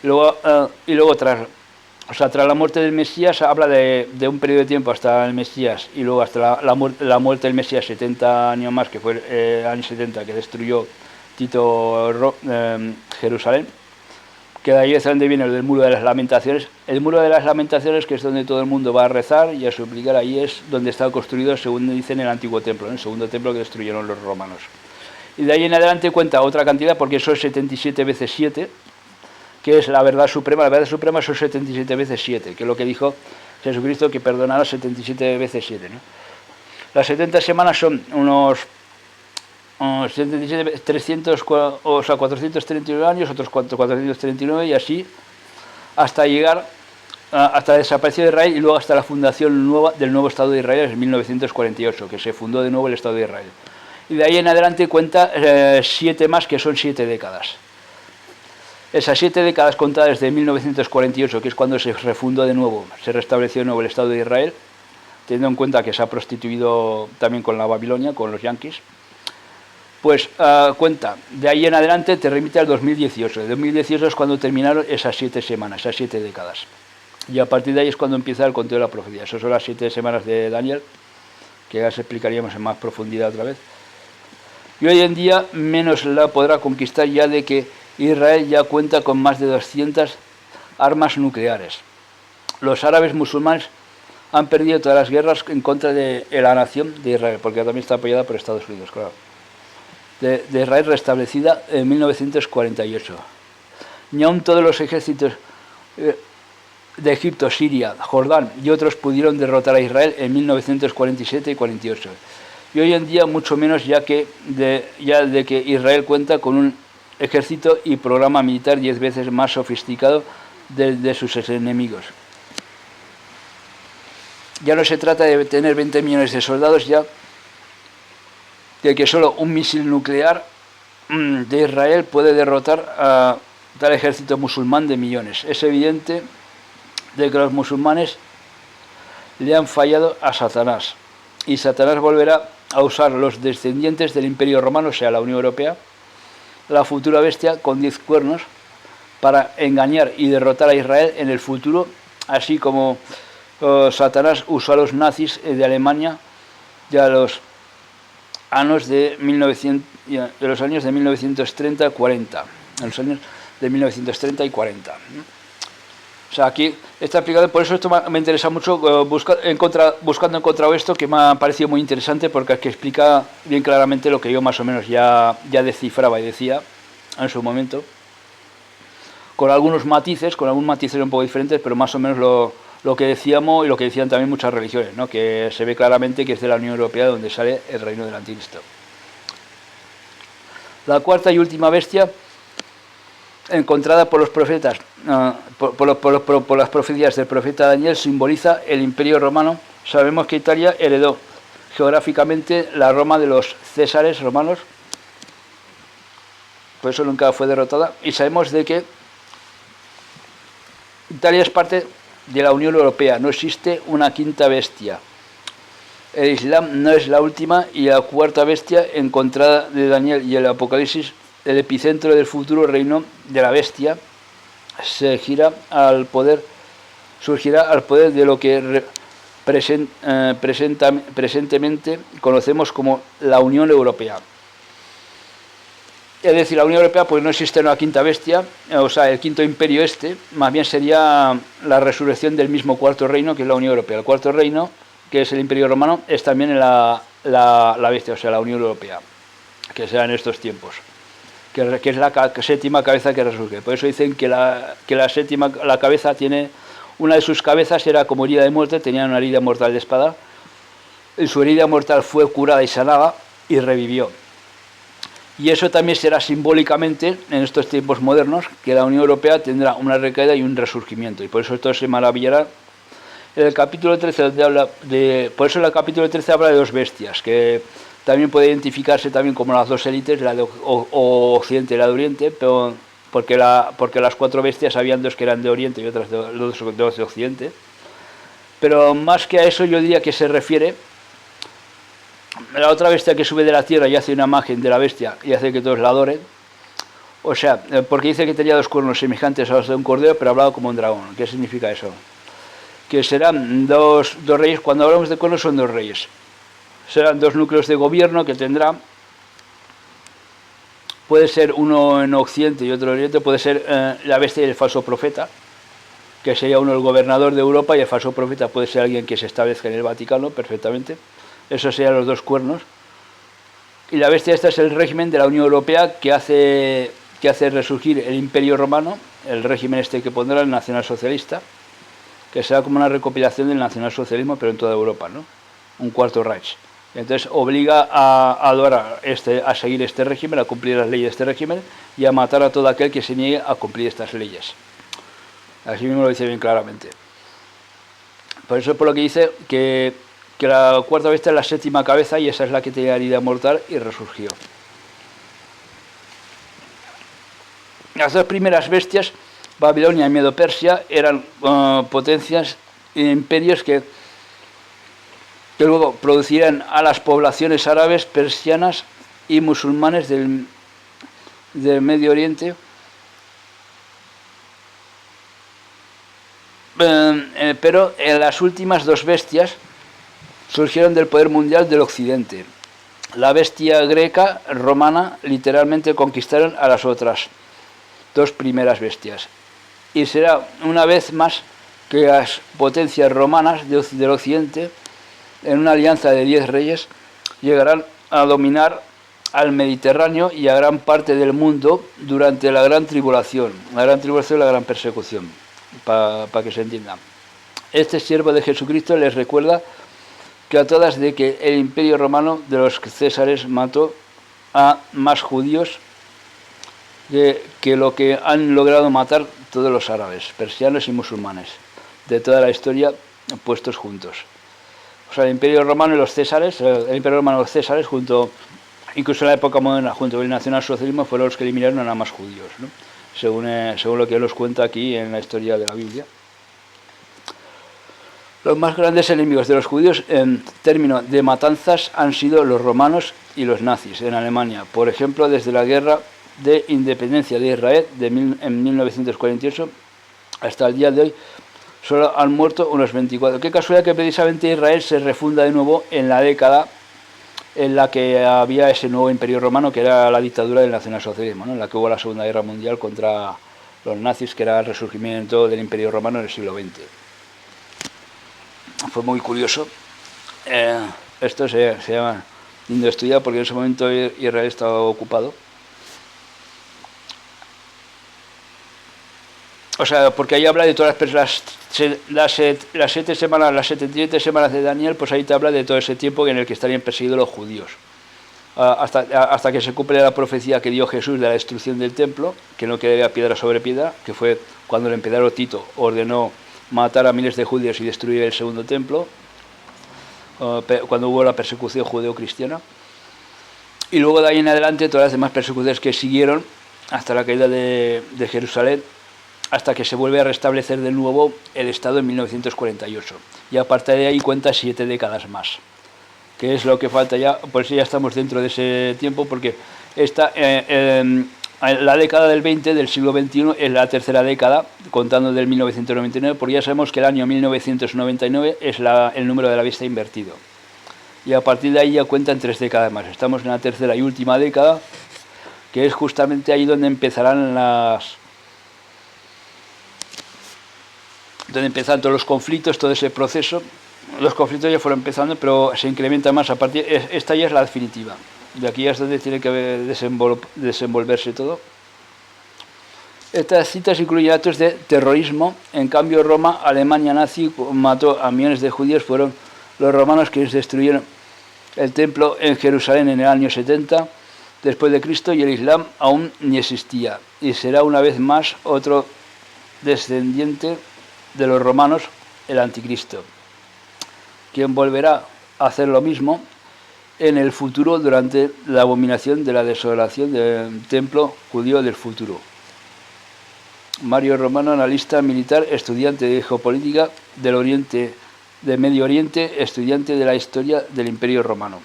Y luego tras la muerte del Mesías habla de un periodo de tiempo hasta el Mesías y luego hasta la muerte del Mesías, 70 años más, que fue el año 70 que destruyó Tito Jerusalén, que de ahí es donde viene el del Muro de las Lamentaciones. El Muro de las Lamentaciones, que es donde todo el mundo va a rezar y a suplicar, ahí es donde está construido, según dicen, el antiguo templo, ¿no? El segundo templo que destruyeron los romanos. Y de ahí en adelante cuenta otra cantidad, porque son 77 veces 7, que es la verdad suprema. La verdad suprema son 77 veces 7, que es lo que dijo Jesucristo, que perdonará 77 veces 7, ¿no? Las 70 semanas son unos 439 años, otros 439 y así hasta llegar hasta la desaparición de Israel y luego hasta la fundación del nuevo Estado de Israel en 1948, que se fundó de nuevo el Estado de Israel. Y de ahí en adelante cuenta 7 más, que son 7 décadas. Esas 7 décadas contadas desde 1948, que es cuando se refundó de nuevo, se restableció de nuevo el Estado de Israel, teniendo en cuenta que se ha prostituido también con la Babilonia, con los yanquis, pues cuenta, de ahí en adelante te remite al 2018. El 2018 es cuando terminaron esas 7 semanas, esas 7 décadas. Y a partir de ahí es cuando empieza el conteo de la profecía. Esas son las 7 semanas de Daniel, que ya se explicaríamos en más profundidad otra vez. Y hoy en día menos la podrá conquistar, ya de que Israel ya cuenta con más de 200 armas nucleares. Los árabes musulmanes han perdido todas las guerras en contra de la nación de Israel, porque también está apoyada por Estados Unidos, claro. De Israel restablecida en 1948. Ni aun todos los ejércitos de Egipto, Siria, Jordán y otros pudieron derrotar a Israel en 1947 y 48. Y hoy en día mucho menos, ya de que Israel cuenta con un ejército y programa militar 10 veces más sofisticado de sus enemigos. Ya no se trata de tener 20 millones de soldados, ya de que solo un misil nuclear de Israel puede derrotar a tal ejército musulmán de millones. Es evidente de que los musulmanes le han fallado a Satanás, y Satanás volverá a usar los descendientes del Imperio Romano, o sea, la Unión Europea, la futura bestia con 10 cuernos, para engañar y derrotar a Israel en el futuro así como Satanás usó a los nazis de Alemania ya los años de 1930-40, en los años de 1930 y 40. O sea, aquí está explicado, por eso esto me interesa mucho, buscando encontrado esto, que me ha parecido muy interesante, porque aquí explica bien claramente lo que yo más o menos ya descifraba y decía en su momento, con algunos matices un poco diferentes, pero más o menos lo que decíamos y lo que decían también muchas religiones, ¿no? Que se ve claramente que es de la Unión Europea donde sale el reino del anticristo. La cuarta y última bestia, encontrada por los profetas, por las profecías del profeta Daniel, simboliza el Imperio Romano. Sabemos que Italia heredó geográficamente la Roma de los césares romanos, por eso nunca fue derrotada, y sabemos de que Italia es parte de la Unión Europea, no existe una quinta bestia. El Islam no es la última, y la cuarta bestia encontrada de Daniel y el Apocalipsis, el epicentro del futuro reino de la bestia, surgirá al poder de lo que presentemente conocemos como la Unión Europea. Es decir, la Unión Europea, pues no existe una quinta bestia, o sea, el quinto imperio más bien sería la resurrección del mismo cuarto reino, que es la Unión Europea. El cuarto reino, que es el Imperio Romano, es también la bestia, o sea, la Unión Europea, que será en estos tiempos, que es la séptima cabeza que resurge. Por eso dicen que la cabeza tiene, una de sus cabezas era como herida de muerte, tenía una herida mortal de espada, y su herida mortal fue curada y sanada y revivió. Y eso también será simbólicamente, en estos tiempos modernos, que la Unión Europea tendrá una recaída y un resurgimiento. Y por eso esto se maravillará. En el capítulo 13, donde habla por eso en el capítulo 13 habla de dos bestias, que también puede identificarse también como las dos élites, la de Occidente y la de Oriente, pero porque las cuatro bestias habían dos que eran de Oriente y otras dos de Occidente. Pero más que a eso, yo diría que se refiere la otra bestia que sube de la tierra y hace una imagen de la bestia y hace que todos la adoren. O sea, porque dice que tenía dos cuernos semejantes a los de un cordero, pero hablado como un dragón. ¿Qué significa eso? Que serán dos reyes. Cuando hablamos de cuernos son dos reyes. Serán dos núcleos de gobierno que tendrá. Puede ser uno en Occidente y otro en Oriente. Puede ser la bestia y el falso profeta, que sería uno el gobernador de Europa, y el falso profeta puede ser alguien que se establezca en el Vaticano perfectamente. Esos serían los dos cuernos. Y la bestia esta es el régimen de la Unión Europea que hace resurgir el Imperio Romano, el régimen que pondrá el nacionalsocialista, que será como una recopilación del nacionalsocialismo, pero en toda Europa, ¿no? Un cuarto Reich. Entonces obliga a adorar a seguir este régimen, a cumplir las leyes de este régimen y a matar a todo aquel que se niegue a cumplir estas leyes. Así mismo lo dice bien claramente. Por eso es por lo que dice que la cuarta bestia es la séptima cabeza, y esa es la que tenía herida mortal y resurgió. Las dos primeras bestias, Babilonia y Medo-Persia, eran potencias e imperios que luego producirían a las poblaciones árabes, persianas y musulmanes del Medio Oriente, pero las últimas dos bestias surgieron del poder mundial del Occidente. La bestia greca, romana, literalmente conquistaron a las otras dos primeras bestias. Y será una vez más que las potencias romanas del Occidente, en una alianza de 10 reyes, llegarán a dominar al Mediterráneo y a gran parte del mundo durante la gran tribulación y la gran persecución, para que se entienda. Este siervo de Jesucristo les recuerda que a todas de que el Imperio Romano de los césares mató a más judíos que lo que han logrado matar todos los árabes, persianos y musulmanes, de toda la historia puestos juntos. O sea, el Imperio Romano y los césares, incluso en la época moderna, junto con el nacionalsocialismo, fueron los que eliminaron a más judíos, ¿no? Según lo que nos cuenta aquí en la historia de la Biblia. Los más grandes enemigos de los judíos en términos de matanzas han sido los romanos y los nazis en Alemania. Por ejemplo, desde la guerra de independencia de Israel en 1948 hasta el día de hoy, Solo han muerto unos 24. Qué casualidad que precisamente Israel se refunda de nuevo en la década en la que había ese nuevo imperio romano, que era la dictadura del nacionalsocialismo, ¿no? En la que hubo la Segunda Guerra Mundial contra los nazis, que era el resurgimiento del imperio romano en el siglo XX. Fue muy curioso. Esto se llama lindo estudiar, porque en ese momento Israel estaba ocupado. O sea, porque ahí habla de todas las 7 semanas, las 77 semanas de Daniel, pues ahí te habla de todo ese tiempo en el que estarían perseguidos los judíos. Hasta que se cumple la profecía que dio Jesús de la destrucción del templo, que no quedaría piedra sobre piedra, que fue cuando el emperador Tito ordenó matar a miles de judíos y destruir el segundo templo, cuando hubo la persecución judeo-cristiana. Y luego de ahí en adelante todas las demás persecuciones que siguieron hasta la caída de Jerusalén, hasta que se vuelve a restablecer de nuevo el Estado en 1948. Y a partir de ahí cuenta 7 décadas más, que es lo que falta ya. Por eso ya estamos dentro de ese tiempo, porque la década del 20 del siglo XXI es la tercera década, contando del 1999, porque ya sabemos que el año 1999 es el número de la bestia invertido. Y a partir de ahí ya cuentan 3 décadas más. Estamos en la tercera y última década, que es justamente ahí donde empezarán donde empiezan todos los conflictos, todo ese proceso. Los conflictos ya fueron empezando, pero se incrementa más a partir. Esta ya es la definitiva. De aquí ya es donde tiene que desenvolverse todo. Estas citas incluyen actos de terrorismo. En cambio, Roma, Alemania nazi, mató a millones de judíos. Fueron los romanos quienes destruyeron el templo en Jerusalén en el año 70 después de Cristo, y el Islam aún ni existía. Y será una vez más otro descendiente de los romanos, el anticristo, quien volverá a hacer lo mismo en el futuro durante la abominación de la desolación del templo judío del futuro. Mario Romano, analista militar, estudiante de geopolítica del Medio Oriente, estudiante de la historia del Imperio Romano.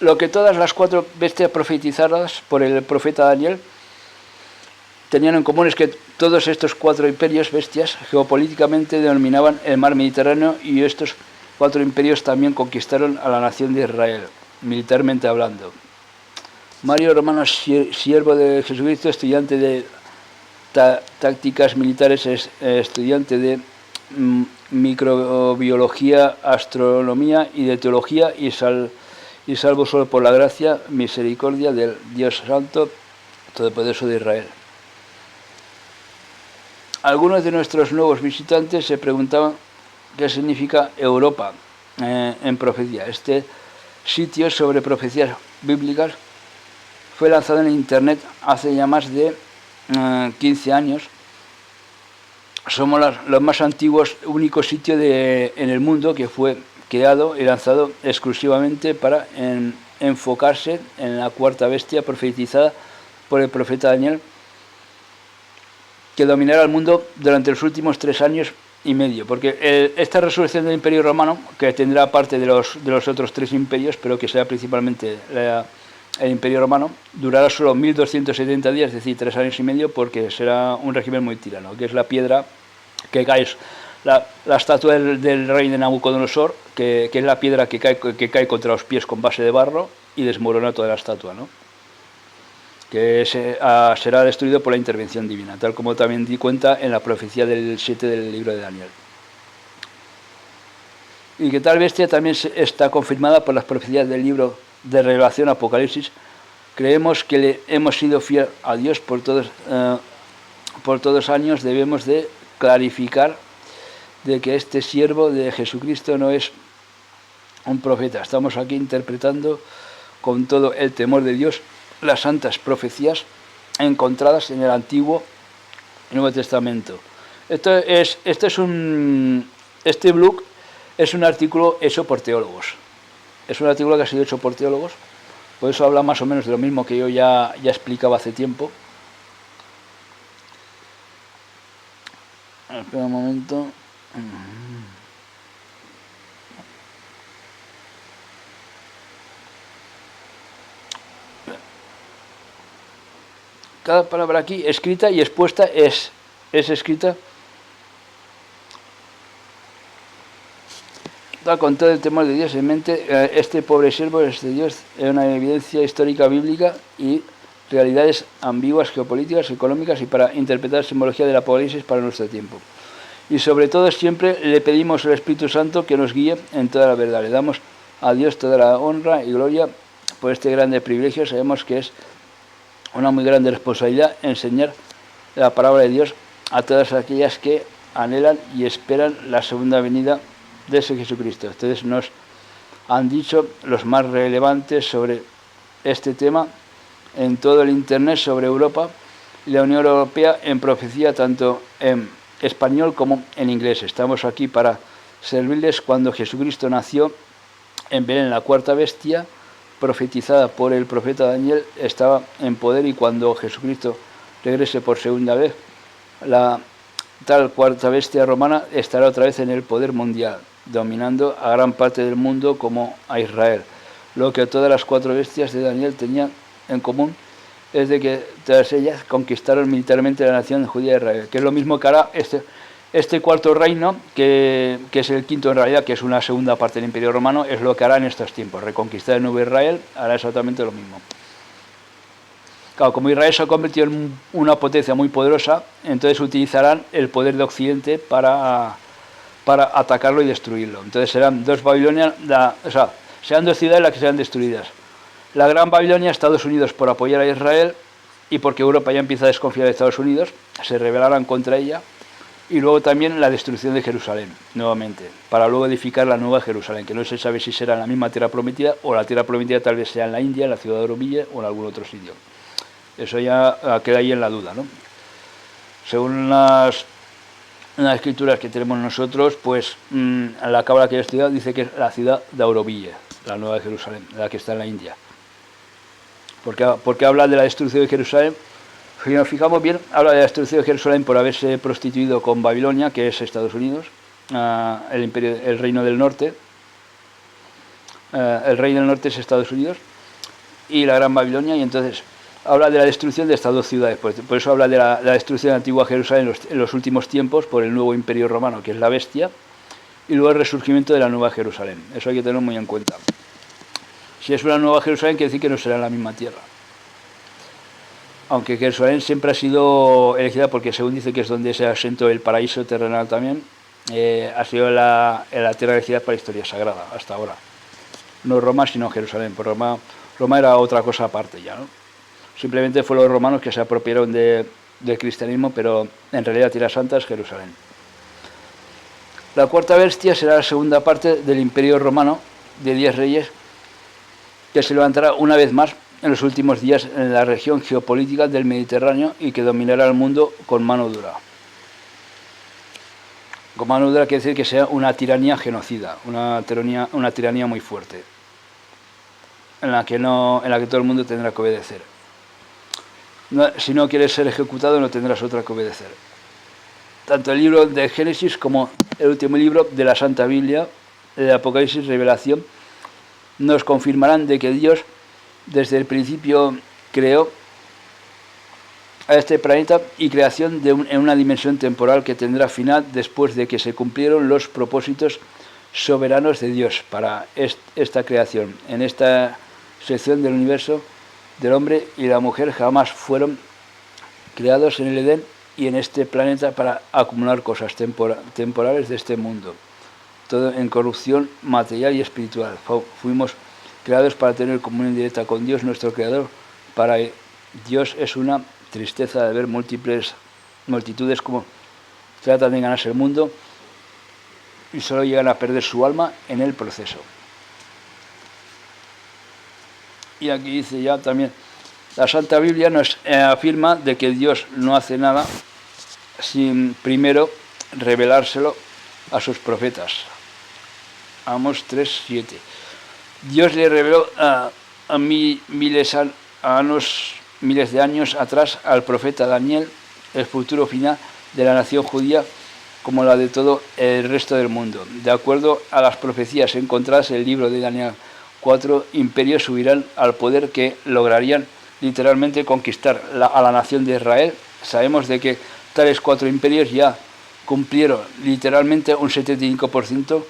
Lo que todas las 4 bestias profetizadas por el profeta Daniel tenían en común es que todos estos 4 imperios bestias geopolíticamente denominaban el mar Mediterráneo, y estos 4 imperios también conquistaron a la nación de Israel, militarmente hablando. Mario Romano, siervo de Jesucristo, estudiante de tácticas militares, estudiante de microbiología, astronomía y de teología, y salvo solo por la gracia, misericordia del Dios Santo, Todopoderoso de Israel. Algunos de nuestros nuevos visitantes se preguntaban qué significa Europa en profecía. Este sitio sobre profecías bíblicas fue lanzado en Internet hace ya más de 15 años. Somos los más antiguos, único sitio en el mundo que fue creado y lanzado exclusivamente para enfocarse en la 4ª bestia profetizada por el profeta Daniel, que dominará el mundo durante los últimos 3 años y medio, porque esta resurrección del Imperio Romano, que tendrá parte de los otros 3 imperios, pero que será principalmente el Imperio Romano, durará solo 1270 días, es decir, 3 años y medio, porque será un régimen muy tirano, que es la piedra que cae, la estatua del rey de Nabucodonosor, que es la piedra que cae contra los pies con base de barro y desmorona toda la estatua, ¿no? Que será destruido por la intervención divina, tal como también di cuenta en la profecía del 7 del libro de Daniel. Y que tal bestia también está confirmada por las profecías del libro de Revelación, Apocalipsis. Creemos que le hemos sido fiel a Dios por todos años. Debemos de clarificar de que este siervo de Jesucristo no es un profeta. Estamos aquí interpretando con todo el temor de Dios las santas profecías encontradas en el Antiguo y Nuevo Testamento. Este blog es un artículo hecho por teólogos. Es un artículo que ha sido hecho por teólogos, por eso habla más o menos de lo mismo que yo ya explicaba hace tiempo. Espera un momento. cada palabra aquí escrita y expuesta es escrita con todo el temor de Dios en mente. Este pobre siervo de Dios es una evidencia histórica bíblica y realidades ambiguas geopolíticas, económicas y para interpretar simbología del Apocalipsis para nuestro tiempo. Y sobre todo siempre le pedimos al Espíritu Santo que nos guíe en toda la verdad. Le damos a Dios toda la honra y gloria por este grande privilegio. Sabemos que es una muy grande responsabilidad enseñar la palabra de Dios a todas aquellas que anhelan y esperan la segunda venida de ese Jesucristo. Ustedes nos han dicho los más relevantes sobre este tema en todo el Internet sobre Europa y la Unión Europea en profecía tanto en español como en inglés. Estamos aquí para servirles. Cuando Jesucristo nació en Belén, la cuarta bestia profetizada por el profeta Daniel estaba en poder, y cuando Jesucristo regrese por segunda vez, la tal cuarta bestia romana estará otra vez en el poder mundial, dominando a gran parte del mundo como a Israel. Lo que todas las cuatro bestias de Daniel tenían en común es de que todas ellas conquistaron militarmente la nación judía de Israel, que es lo mismo que hará este cuarto reino, que es el quinto en realidad, que es una segunda parte del Imperio Romano, es lo que hará en estos tiempos. Reconquistar el nuevo Israel hará exactamente lo mismo. Claro, como Israel se ha convertido en una potencia muy poderosa, entonces utilizarán el poder de Occidente para atacarlo y destruirlo. Entonces serán dos Babilonias, serán dos ciudades las que serán destruidas. La Gran Babilonia, Estados Unidos, por apoyar a Israel, y porque Europa ya empieza a desconfiar de Estados Unidos, se rebelarán contra ella. Y luego también la destrucción de Jerusalén, nuevamente, para luego edificar la nueva Jerusalén, que no se sabe si será en la misma tierra prometida, o la tierra prometida tal vez sea en la India, en la ciudad de Auroville, o en algún otro sitio. Eso ya queda ahí en la duda, ¿no? Según las escrituras que tenemos nosotros, pues la cábala que he estudiado dice que es la ciudad de Auroville, la nueva Jerusalén, la que está en la India. Porque habla de la destrucción de Jerusalén. Si nos fijamos bien, habla de la destrucción de Jerusalén por haberse prostituido con Babilonia, que es Estados Unidos, el reino del norte. El reino del norte es Estados Unidos y la Gran Babilonia, y entonces habla de la destrucción de estas dos ciudades. Por eso habla de la destrucción de la antigua Jerusalén en los últimos tiempos por el nuevo imperio romano, que es la bestia, y luego el resurgimiento de la nueva Jerusalén. Eso hay que tenerlo muy en cuenta. Si es una nueva Jerusalén, quiere decir que no será en la misma tierra. Aunque Jerusalén siempre ha sido elegida porque, según dice, que es donde se asentó el paraíso terrenal también, ha sido la tierra elegida para la historia sagrada hasta ahora. No Roma, sino Jerusalén. Por Roma era otra cosa aparte ya, ¿no? Simplemente fueron los romanos que se apropiaron del cristianismo, pero en realidad Tierra Santa es Jerusalén. La cuarta bestia será la segunda parte del imperio romano de 10 reyes, que se levantará una vez más en los últimos días en la región geopolítica del Mediterráneo y que dominará el mundo con mano dura. Con mano dura quiere decir que sea una tiranía genocida, una tiranía muy fuerte, en la que todo el mundo tendrá que obedecer. Si no quieres ser ejecutado, no tendrás otra que obedecer. Tanto el libro de Génesis como el último libro de la Santa Biblia, el Apocalipsis, Revelación, nos confirmarán de que Dios desde el principio creó a este planeta y creación en una dimensión temporal que tendrá final después de que se cumplieron los propósitos soberanos de Dios para esta creación. En esta sección del universo, del hombre y la mujer jamás fueron creados en el Edén y en este planeta para acumular cosas temporales de este mundo. Todo en corrupción material y espiritual. Fuimos creados para tener comunión directa con Dios, nuestro Creador. Para Dios es una tristeza de ver multitudes como tratan de ganarse el mundo y solo llegan a perder su alma en el proceso. Y aquí dice ya también, la Santa Biblia nos afirma de que Dios no hace nada sin primero revelárselo a sus profetas. Amos 3:7. Dios le reveló miles de años atrás al profeta Daniel el futuro final de la nación judía, como la de todo el resto del mundo. De acuerdo a las profecías encontradas en el libro de Daniel, 4 imperios subirán al poder que lograrían literalmente conquistar a la nación de Israel. Sabemos de que tales 4 imperios ya cumplieron literalmente un 75%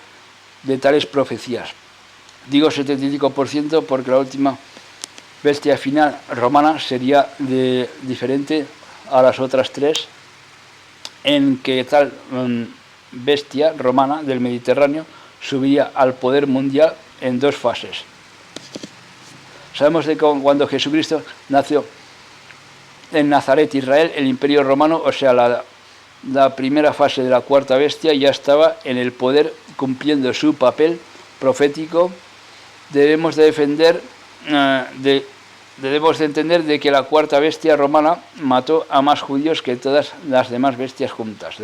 de tales profecías. Digo 75% porque la última bestia final romana sería diferente a las otras 3, en que tal bestia romana del Mediterráneo subiría al poder mundial en 2 fases. Sabemos de que cuando Jesucristo nació en Nazaret, Israel, el Imperio Romano, o sea, la primera fase de la 4ª bestia, ya estaba en el poder cumpliendo su papel profético. Debemos de entender de que la 4ª bestia romana mató a más judíos que todas las demás bestias juntas.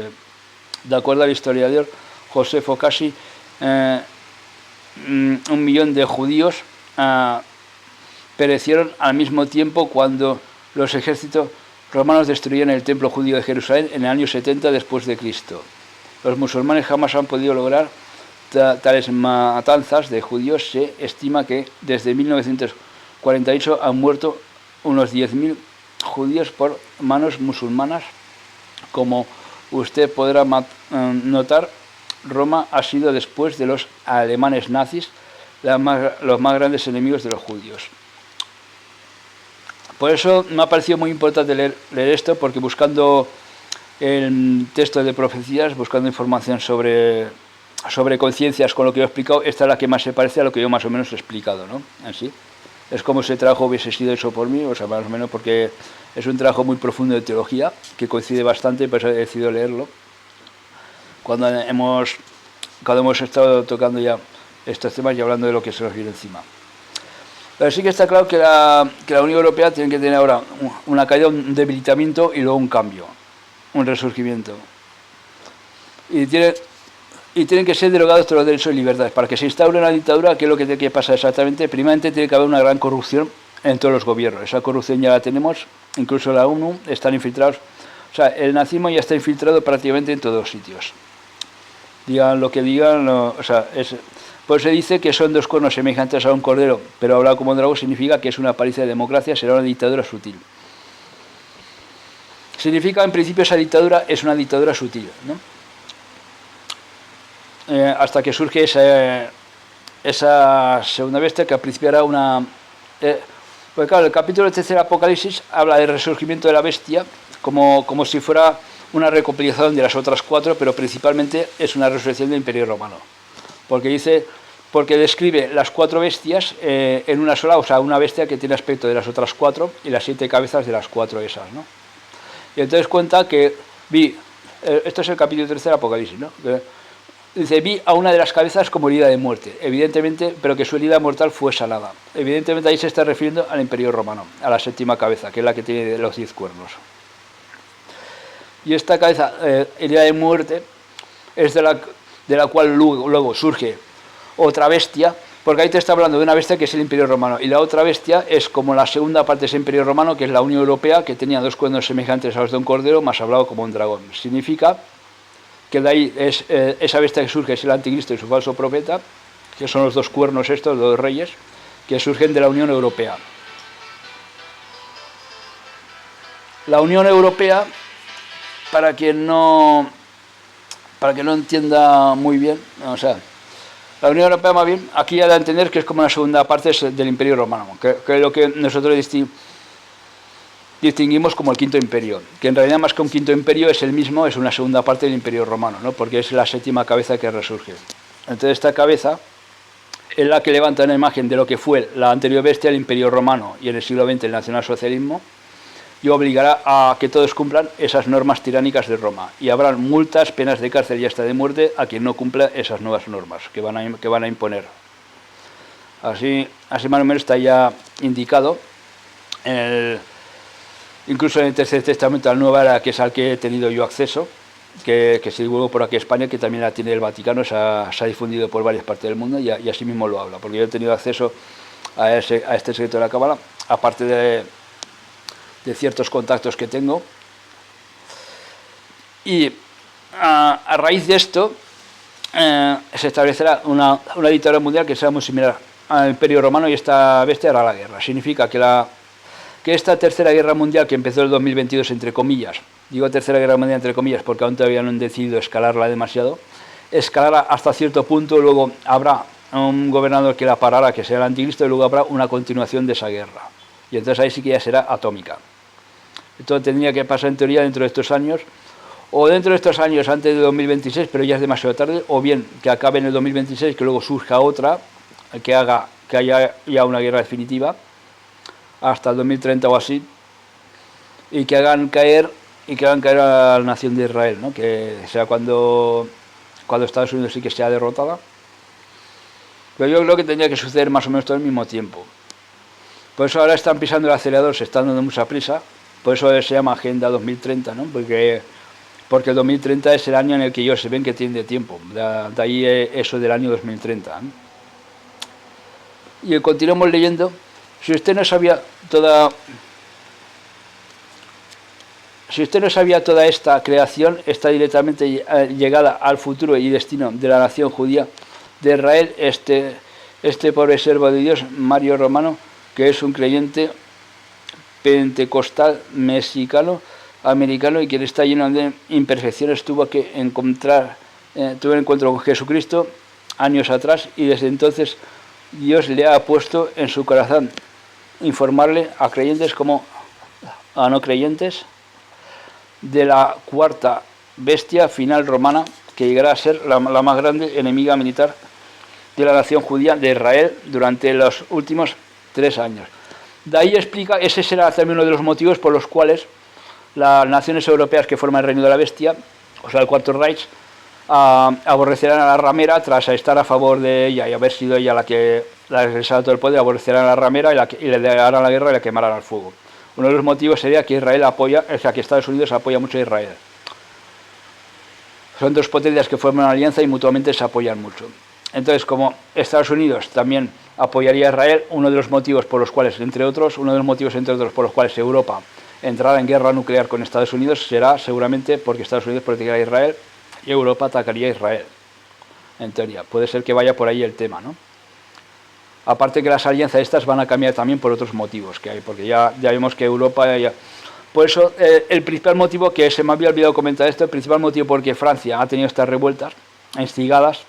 De acuerdo al historiador Josefo Casi, 1.000.000 de judíos perecieron al mismo tiempo cuando los ejércitos romanos destruyeron el templo judío de Jerusalén en el año 70 después de Cristo. Los musulmanes jamás han podido lograr tales matanzas de judíos. Se estima que desde 1948 han muerto unos 10.000 judíos por manos musulmanas. Como usted podrá notar, Roma ha sido, después de los alemanes nazis, los más grandes enemigos de los judíos. Por eso me ha parecido muy importante leer esto, porque buscando el texto de profecías, buscando información sobre conciencias con lo que yo he explicado, esta es la que más se parece a lo que yo más o menos he explicado, ¿no? Así. Es como si el trabajo hubiese sido hecho por mí, o sea, más o menos, porque es un trabajo muy profundo de teología, que coincide bastante, por eso he decidido leerlo. Cuando hemos estado tocando ya estos temas y hablando de lo que se nos viene encima. Pero sí que está claro que la Unión Europea tiene que tener ahora una caída, un debilitamiento y luego un cambio, un resurgimiento. Y tienen que ser derogados todos los derechos y libertades. Para que se instaure una dictadura, ¿qué es lo que tiene que pasar exactamente? Primeramente tiene que haber una gran corrupción en todos los gobiernos. Esa corrupción ya la tenemos, incluso la ONU, están infiltrados. O sea, el nazismo ya está infiltrado prácticamente en todos sitios. Digan lo que digan, pues se dice que son 2 cuernos semejantes a un cordero, pero hablar como un dragón significa que es una paliza de democracia, será una dictadura sutil. Significa, en principio, esa dictadura es una dictadura sutil, ¿no? Hasta que surge esa segunda bestia, que al principio era una... pues claro, el capítulo 3 del Apocalipsis habla del resurgimiento de la bestia como si fuera una recopilación de las otras 4, pero principalmente es una resurrección del Imperio Romano. Porque describe las 4 bestias en una sola, o sea, una bestia que tiene aspecto de las otras 4 y las 7 cabezas de las 4 esas, ¿no? Y entonces cuenta que esto es el capítulo 3 del Apocalipsis, ¿no? Dice, vi a una de las cabezas como herida de muerte, evidentemente, pero que su herida mortal fue sanada. Evidentemente ahí se está refiriendo al Imperio Romano, a la 7ª cabeza, que es la que tiene los 10 cuernos. Y esta cabeza, herida de muerte, es de la cual luego surge otra bestia, porque ahí te está hablando de una bestia que es el Imperio Romano, y la otra bestia es como la segunda parte de ese Imperio Romano, que es la Unión Europea, que tenía 2 cuernos semejantes a los de un cordero, más hablado como un dragón. Significa que de ahí esa bestia que surge es el anticristo y su falso profeta, que son los 2 cuernos estos, los 2 reyes, que surgen de la Unión Europea. La Unión Europea, para quien no entienda muy bien, o sea, la Unión Europea más bien, aquí ha de entender que es como una segunda parte del Imperio Romano, que es lo que nosotros distinguimos como el Quinto Imperio, que en realidad más que un Quinto Imperio es el mismo, es una segunda parte del Imperio Romano, ¿no? Porque es la 7ª cabeza que resurge. Entonces esta cabeza es la que levanta una imagen de lo que fue la anterior bestia, el Imperio Romano, y en el siglo XX el nacionalsocialismo, y obligará a que todos cumplan esas normas tiránicas de Roma, y habrán multas, penas de cárcel y hasta de muerte a quien no cumpla esas nuevas normas que van a imponer. Así más o menos está ya indicado incluso en el Tercer Testamento, la Nueva Era, que es al que he tenido yo acceso, que se divulgó por aquí en España, que también la tiene el Vaticano, se ha difundido por varias partes del mundo, y así mismo lo habla, porque yo he tenido acceso a este secreto de la Cábala, aparte de ciertos contactos que tengo. Y a raíz de esto se establecerá una dictadura mundial que será muy similar al Imperio Romano, y esta bestia hará la guerra. Significa que que esta tercera guerra mundial que empezó en el 2022 entre comillas, digo tercera guerra mundial entre comillas porque aún todavía no han decidido escalarla demasiado, escalará hasta cierto punto, luego habrá un gobernador que la parará, que será el anticristo, y luego habrá una continuación de esa guerra. Y entonces ahí sí que ya será atómica. Esto tendría que pasar en teoría dentro de estos años, o dentro de estos años antes de 2026, pero ya es demasiado tarde, o bien que acabe en el 2026, que luego surja otra, que haya ya una guerra definitiva, hasta el 2030 o así, y que hagan caer a la nación de Israel, ¿no? Que sea cuando Estados Unidos sí que sea derrotada. Pero yo creo que tendría que suceder más o menos todo al mismo tiempo. Por eso ahora están pisando el acelerador, se están dando mucha prisa, por eso se llama Agenda 2030, ¿no? Porque el 2030 es el año en el que ellos se ven que tienen de tiempo, de ahí eso del año 2030, ¿no? Y continuamos leyendo. Si usted no sabía toda esta creación, está directamente llegada al futuro y destino de la nación judía de Israel, este pobre servo de Dios, Mario Romano, que es un creyente pentecostal mexicano, americano, y quien está lleno de imperfecciones, tuvo un encuentro con Jesucristo años atrás, y desde entonces Dios le ha puesto en su corazón informarle a creyentes como a no creyentes de la cuarta bestia final romana, que llegará a ser la más grande enemiga militar de la nación judía de Israel durante los últimos 3 años. De ahí explica, ese será también uno de los motivos por los cuales las naciones europeas que forman el reino de la bestia, o sea el Cuarto Reich, aborrecerán a la ramera tras estar a favor de ella y haber sido ella la que les ha dado todo el poder. Aborrecerán a la ramera y le harán la guerra y la quemarán al fuego. Uno de los motivos sería que que Estados Unidos apoya mucho a Israel. Son dos potencias que forman una alianza y mutuamente se apoyan mucho. Entonces, como Estados Unidos también apoyaría a Israel, uno de los motivos por los cuales, entre otros, por los cuales Europa entrará en guerra nuclear con Estados Unidos será seguramente porque Estados Unidos protegerá a Israel y Europa atacaría a Israel. En teoría, puede ser que vaya por ahí el tema, ¿no? Aparte que las alianzas estas van a cambiar también por otros motivos que hay, porque ya vemos que Europa... Por eso, el principal motivo, que se me había olvidado comentar esto, el principal motivo por que Francia ha tenido estas revueltas instigadas,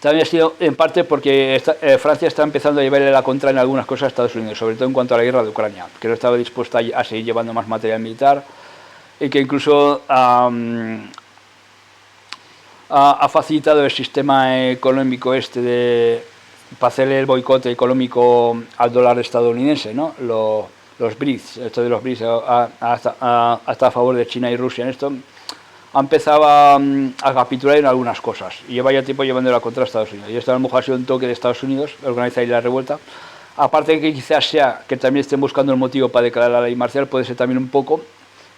también ha sido en parte porque Francia está empezando a llevarle la contra en algunas cosas a Estados Unidos, sobre todo en cuanto a la guerra de Ucrania, que no estaba dispuesta a seguir llevando más material militar, y que incluso ha facilitado el sistema económico para hacerle el boicot económico al dólar estadounidense, ¿no? Los BRICS, esto de los BRICS, hasta a favor de China y Rusia en esto, ha empezado a capitular en algunas cosas y lleva ya tiempo llevándola contra Estados Unidos. Y esto a lo mejor ha sido un toque de Estados Unidos, organiza ahí la revuelta. Aparte de que quizás sea que también estén buscando el motivo para declarar la ley marcial, puede ser también un poco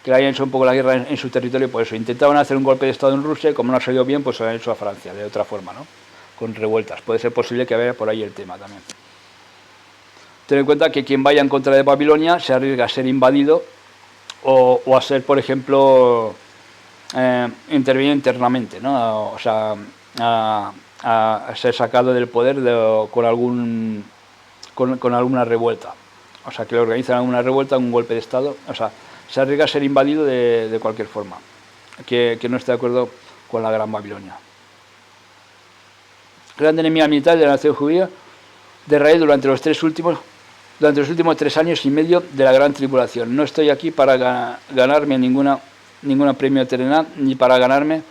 que le hayan hecho un poco la guerra en su territorio. Por eso intentaban hacer un golpe de Estado en Rusia y como no ha salido bien, pues se lo han hecho a Francia, de otra forma, ¿no? Con revueltas. Puede ser posible que vaya por ahí el tema también. Ten en cuenta que quien vaya en contra de Babilonia se arriesga a ser invadido o a ser, por ejemplo, intervenir internamente, ¿no? O sea, a ser sacado del poder con alguna revuelta. O sea, que le organizan alguna revuelta, un golpe de Estado. O sea, se arriesga a ser invadido de cualquier forma, que no esté de acuerdo con la Gran Babilonia. Gran enemiga militar de la nación judía de Israel durante los últimos 3 años y medio de la gran tribulación. No estoy aquí para ganarme ninguna premio terrenal, ni para ganarme...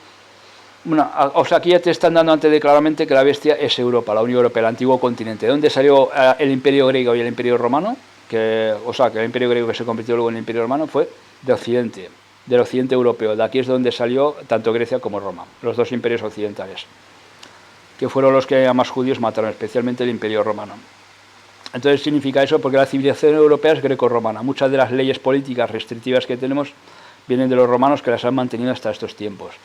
Bueno, o sea, aquí ya te están dando antes de claramente que la bestia es Europa, la Unión Europea, el antiguo continente. ¿De dónde salió el Imperio Griego y el Imperio Romano? Que el Imperio Griego que se convirtió luego en el Imperio Romano fue de Occidente, del Occidente europeo. De aquí es donde salió tanto Grecia como Roma, los dos imperios occidentales, que fueron los que a más judíos mataron, especialmente el Imperio Romano. Entonces significa eso porque la civilización europea es greco-romana. Muchas de las leyes políticas restrictivas que tenemos vienen de los romanos, que las han mantenido hasta estos tiempos.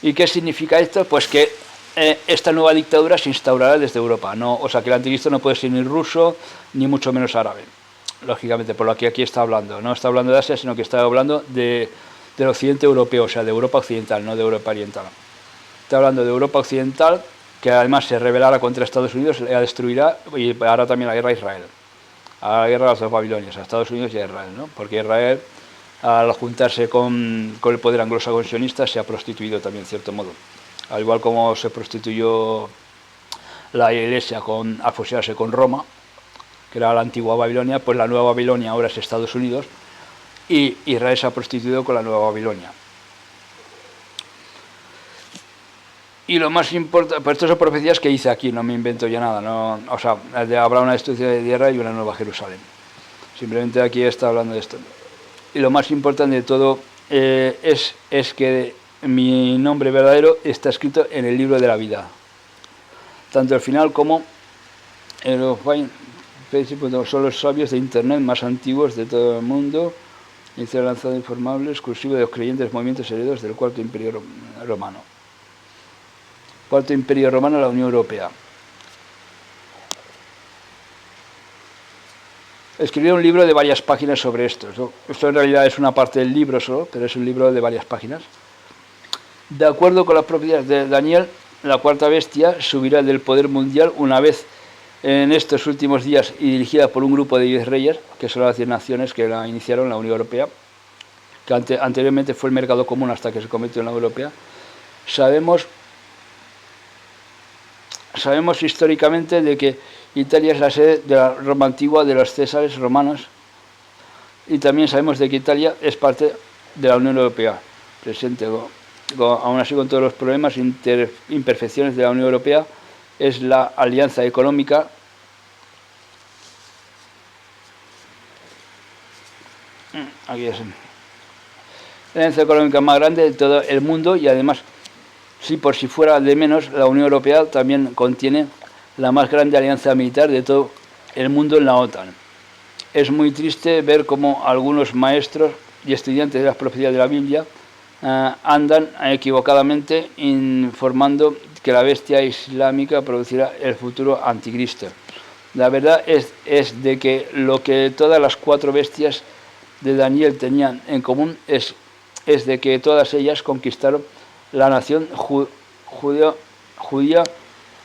¿Y qué significa esto? Pues que esta nueva dictadura se instaurará desde Europa. No, o sea, que el anticristo no puede ser ni ruso, ni mucho menos árabe. Lógicamente, por lo que aquí está hablando. No está hablando de Asia, sino que está hablando del occidente europeo, o sea, de Europa occidental, no de Europa oriental. Está hablando de Europa occidental, que además se rebelará contra Estados Unidos, la destruirá y hará también la guerra a Israel. a la guerra de las dos Babilonias, a Estados Unidos y a Israel, ¿no? Porque Israel, al juntarse con el poder anglosajón sionista, se ha prostituido también, en cierto modo. Al igual como se prostituyó la Iglesia con asociarse con Roma, que era la antigua Babilonia, pues la nueva Babilonia ahora es Estados Unidos, y Israel se ha prostituido con la nueva Babilonia. Y lo más importante, pues estas son profecías que hice aquí, no me invento ya nada, no, o sea, habrá una destrucción de tierra y una nueva Jerusalén. Simplemente aquí está hablando de esto. Y lo más importante de todo es que mi nombre verdadero está escrito en el libro de la vida. Tanto el final como el son los sabios de Internet más antiguos de todo el mundo. Dice lanzado informable, exclusivo de los creyentes movimientos herederos del Cuarto Imperio Romano. Cuarto Imperio Romano, la Unión Europea. Escribí un libro de varias páginas sobre esto. Esto en realidad es una parte del libro solo, pero es un libro de varias páginas. De acuerdo con las profecías de Daniel, la cuarta bestia subirá del poder mundial una vez en estos últimos días y dirigida por un grupo de 10 reyes, que son las 10 naciones que la iniciaron la Unión Europea, que anteriormente fue el mercado común hasta que se convirtió en la Unión Europea. Sabemos históricamente de que Italia es la sede de la Roma antigua, de los Césares romanos, y también sabemos de que Italia es parte de la Unión Europea presente. Aún así, con todos los problemas e imperfecciones de la Unión Europea, es la alianza económica aquí es la alianza económica más grande de todo el mundo, y además, si por si fuera de menos, la Unión Europea también contiene la más grande alianza militar de todo el mundo en la OTAN. Es muy triste ver cómo algunos maestros y estudiantes de las profecías de la Biblia andan equivocadamente informando que la bestia islámica producirá el futuro anticristo. La verdad es de que lo que todas las 4 bestias de Daniel tenían en común es de que todas ellas conquistaron la nación judía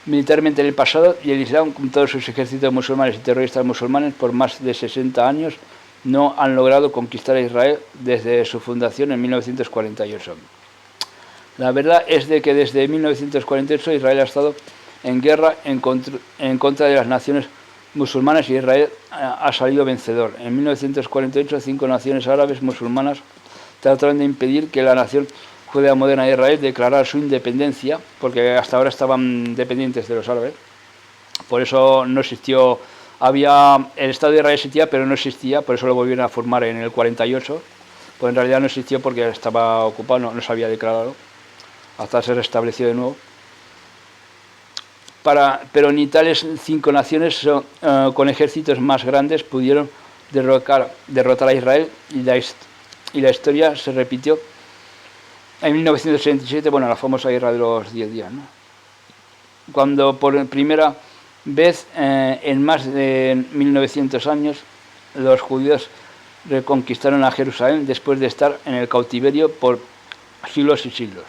militarmente en el pasado, y el Islam, con todos sus ejércitos musulmanes y terroristas musulmanes por más de 60 años, no han logrado conquistar a Israel desde su fundación en 1948. La verdad es de que desde 1948 Israel ha estado en guerra en contra de las naciones musulmanas, y Israel ha salido vencedor. En 1948, 5 naciones árabes musulmanas trataron de impedir que la nación judía moderna de Israel declarara su independencia, porque hasta ahora estaban dependientes de los árabes. Por eso no existió, el Estado de Israel existía, pero no existía, por eso lo volvieron a formar en el 48, pues en realidad no existió porque estaba ocupado, no se había declarado, hasta ser establecido de nuevo. Pero ni tales 5 naciones con ejércitos más grandes pudieron derrotar a Israel, y la historia se repitió en 1967, bueno, la famosa guerra de los 10 días, ¿no? Cuando por primera vez en más de 1900 años los judíos reconquistaron a Jerusalén después de estar en el cautiverio por siglos y siglos.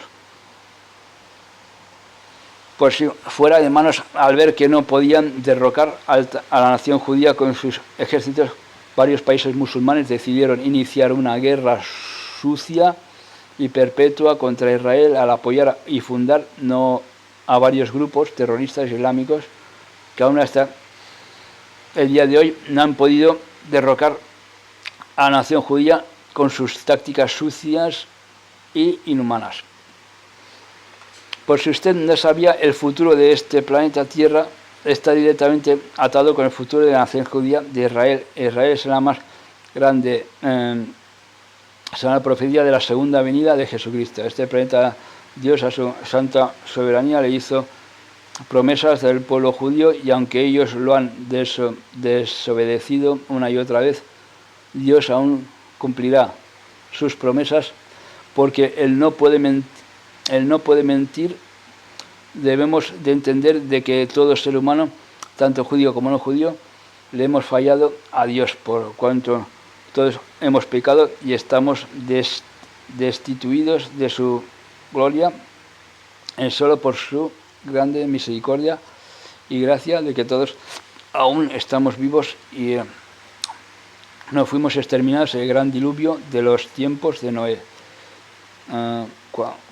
Por si fuera de manos, al ver que no podían derrocar a la nación judía con sus ejércitos, varios países musulmanes decidieron iniciar una guerra sucia y perpetua contra Israel al apoyar y fundar a varios grupos terroristas islámicos que aún hasta el día de hoy no han podido derrocar a la nación judía con sus tácticas sucias y inhumanas. Por si usted no sabía, el futuro de este planeta Tierra está directamente atado con el futuro de la nación judía de Israel. Israel es la más grande será la profecía de la segunda venida de Jesucristo. Este planeta, Dios a su santa soberanía le hizo promesas del pueblo judío, y aunque ellos lo han desobedecido una y otra vez, Dios aún cumplirá sus promesas, porque Él no puede mentir. Debemos de entender de que todo ser humano, tanto judío como no judío, le hemos fallado a Dios, por cuanto todos hemos pecado y estamos destituidos de su gloria, solo por su grande misericordia y gracia de que todos aún estamos vivos y no fuimos exterminados en el gran diluvio de los tiempos de Noé.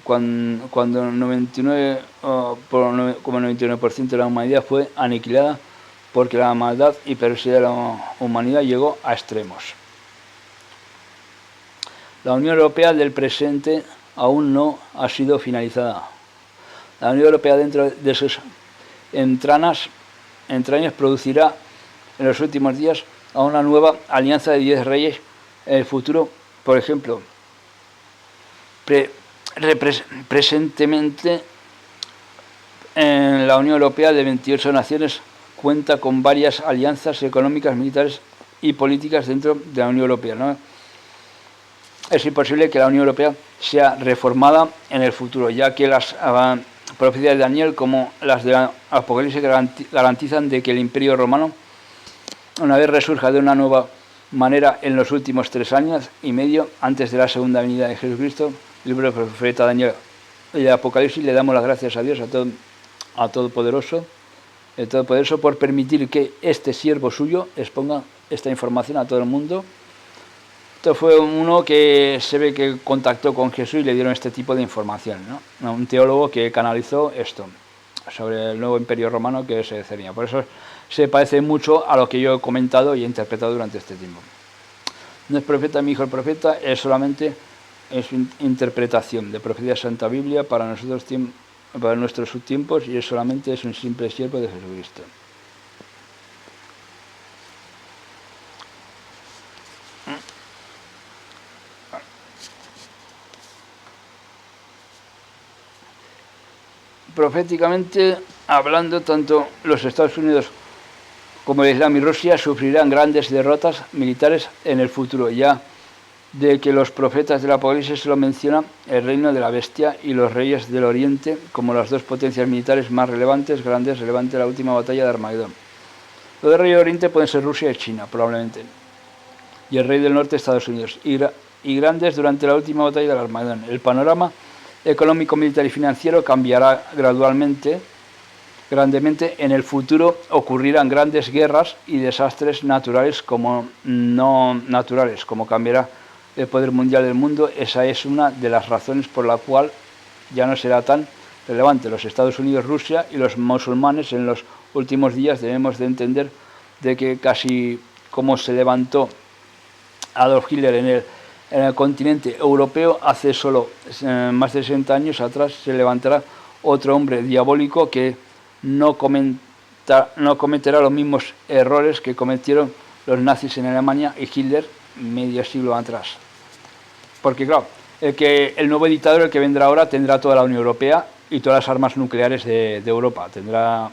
Cuando 99, como 99% de la humanidad fue aniquilada porque la maldad y perversidad de la humanidad llegó a extremos. La Unión Europea del presente aún no ha sido finalizada. La Unión Europea, dentro de sus entrañas producirá en los últimos días a una nueva alianza de 10 reyes en el futuro. Por ejemplo, presentemente en la Unión Europea de 28 naciones cuenta con varias alianzas económicas, militares y políticas dentro de la Unión Europea, ¿no? Es imposible que la Unión Europea sea reformada en el futuro, ya que las profecías de Daniel, como las de Apocalipsis, garantizan de que el Imperio Romano, una vez resurja de una nueva manera en los últimos 3 años y medio antes de la segunda venida de Jesucristo. El libro del profeta Daniel y el Apocalipsis, le damos las gracias a Dios, a Todopoderoso, el Todopoderoso, por permitir que este siervo suyo exponga esta información a todo el mundo. Esto fue uno que se ve que contactó con Jesús y le dieron este tipo de información, ¿no? Un teólogo que canalizó esto sobre el nuevo Imperio Romano que se cernía. Por eso se parece mucho a lo que yo he comentado y he interpretado durante este tiempo. No es profeta mi hijo el profeta, es solamente interpretación de profecía de Santa Biblia para nuestros tiempos, y solamente es un simple siervo de Jesucristo. Proféticamente hablando, tanto los Estados Unidos como el Islam y Rusia sufrirán grandes derrotas militares en el futuro, ya de que los profetas del Apocalipsis lo mencionan el reino de la bestia y los reyes del Oriente como las dos potencias militares más relevantes de la última batalla de Armagedón. Los del rey del Oriente pueden ser Rusia y China, probablemente, y el rey del Norte, Estados Unidos, y grandes durante la última batalla de Armagedón. El panorama económico, militar y financiero cambiará grandemente. En el futuro ocurrirán grandes guerras y desastres naturales como no naturales, como cambiará el poder mundial del mundo. Esa es una de las razones por la cual ya no será tan relevante. Los Estados Unidos, Rusia y los musulmanes en los últimos días debemos de entender de que casi como se levantó Adolf Hitler en el continente europeo hace solo más de 60 años atrás, se levantará otro hombre diabólico que no cometerá los mismos errores que cometieron los nazis en Alemania y Hitler medio siglo atrás. Porque claro, el nuevo dictador, el que vendrá ahora, tendrá toda la Unión Europea y todas las armas nucleares de Europa. Tendrá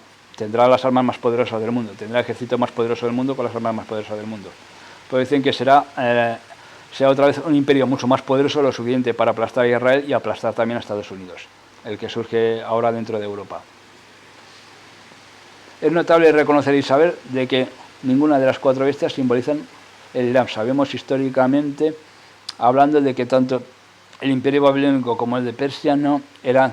las armas más poderosas del mundo, tendrá el ejército más poderoso del mundo con las armas más poderosas del mundo. Pues dicen que será otra vez un imperio mucho más poderoso, lo suficiente para aplastar a Israel y aplastar también a Estados Unidos, el que surge ahora dentro de Europa. Es notable reconocer y saber de que ninguna de las 4 bestias simbolizan el Islam. Sabemos históricamente, hablando, de que tanto el imperio babilónico como el de Persia no eran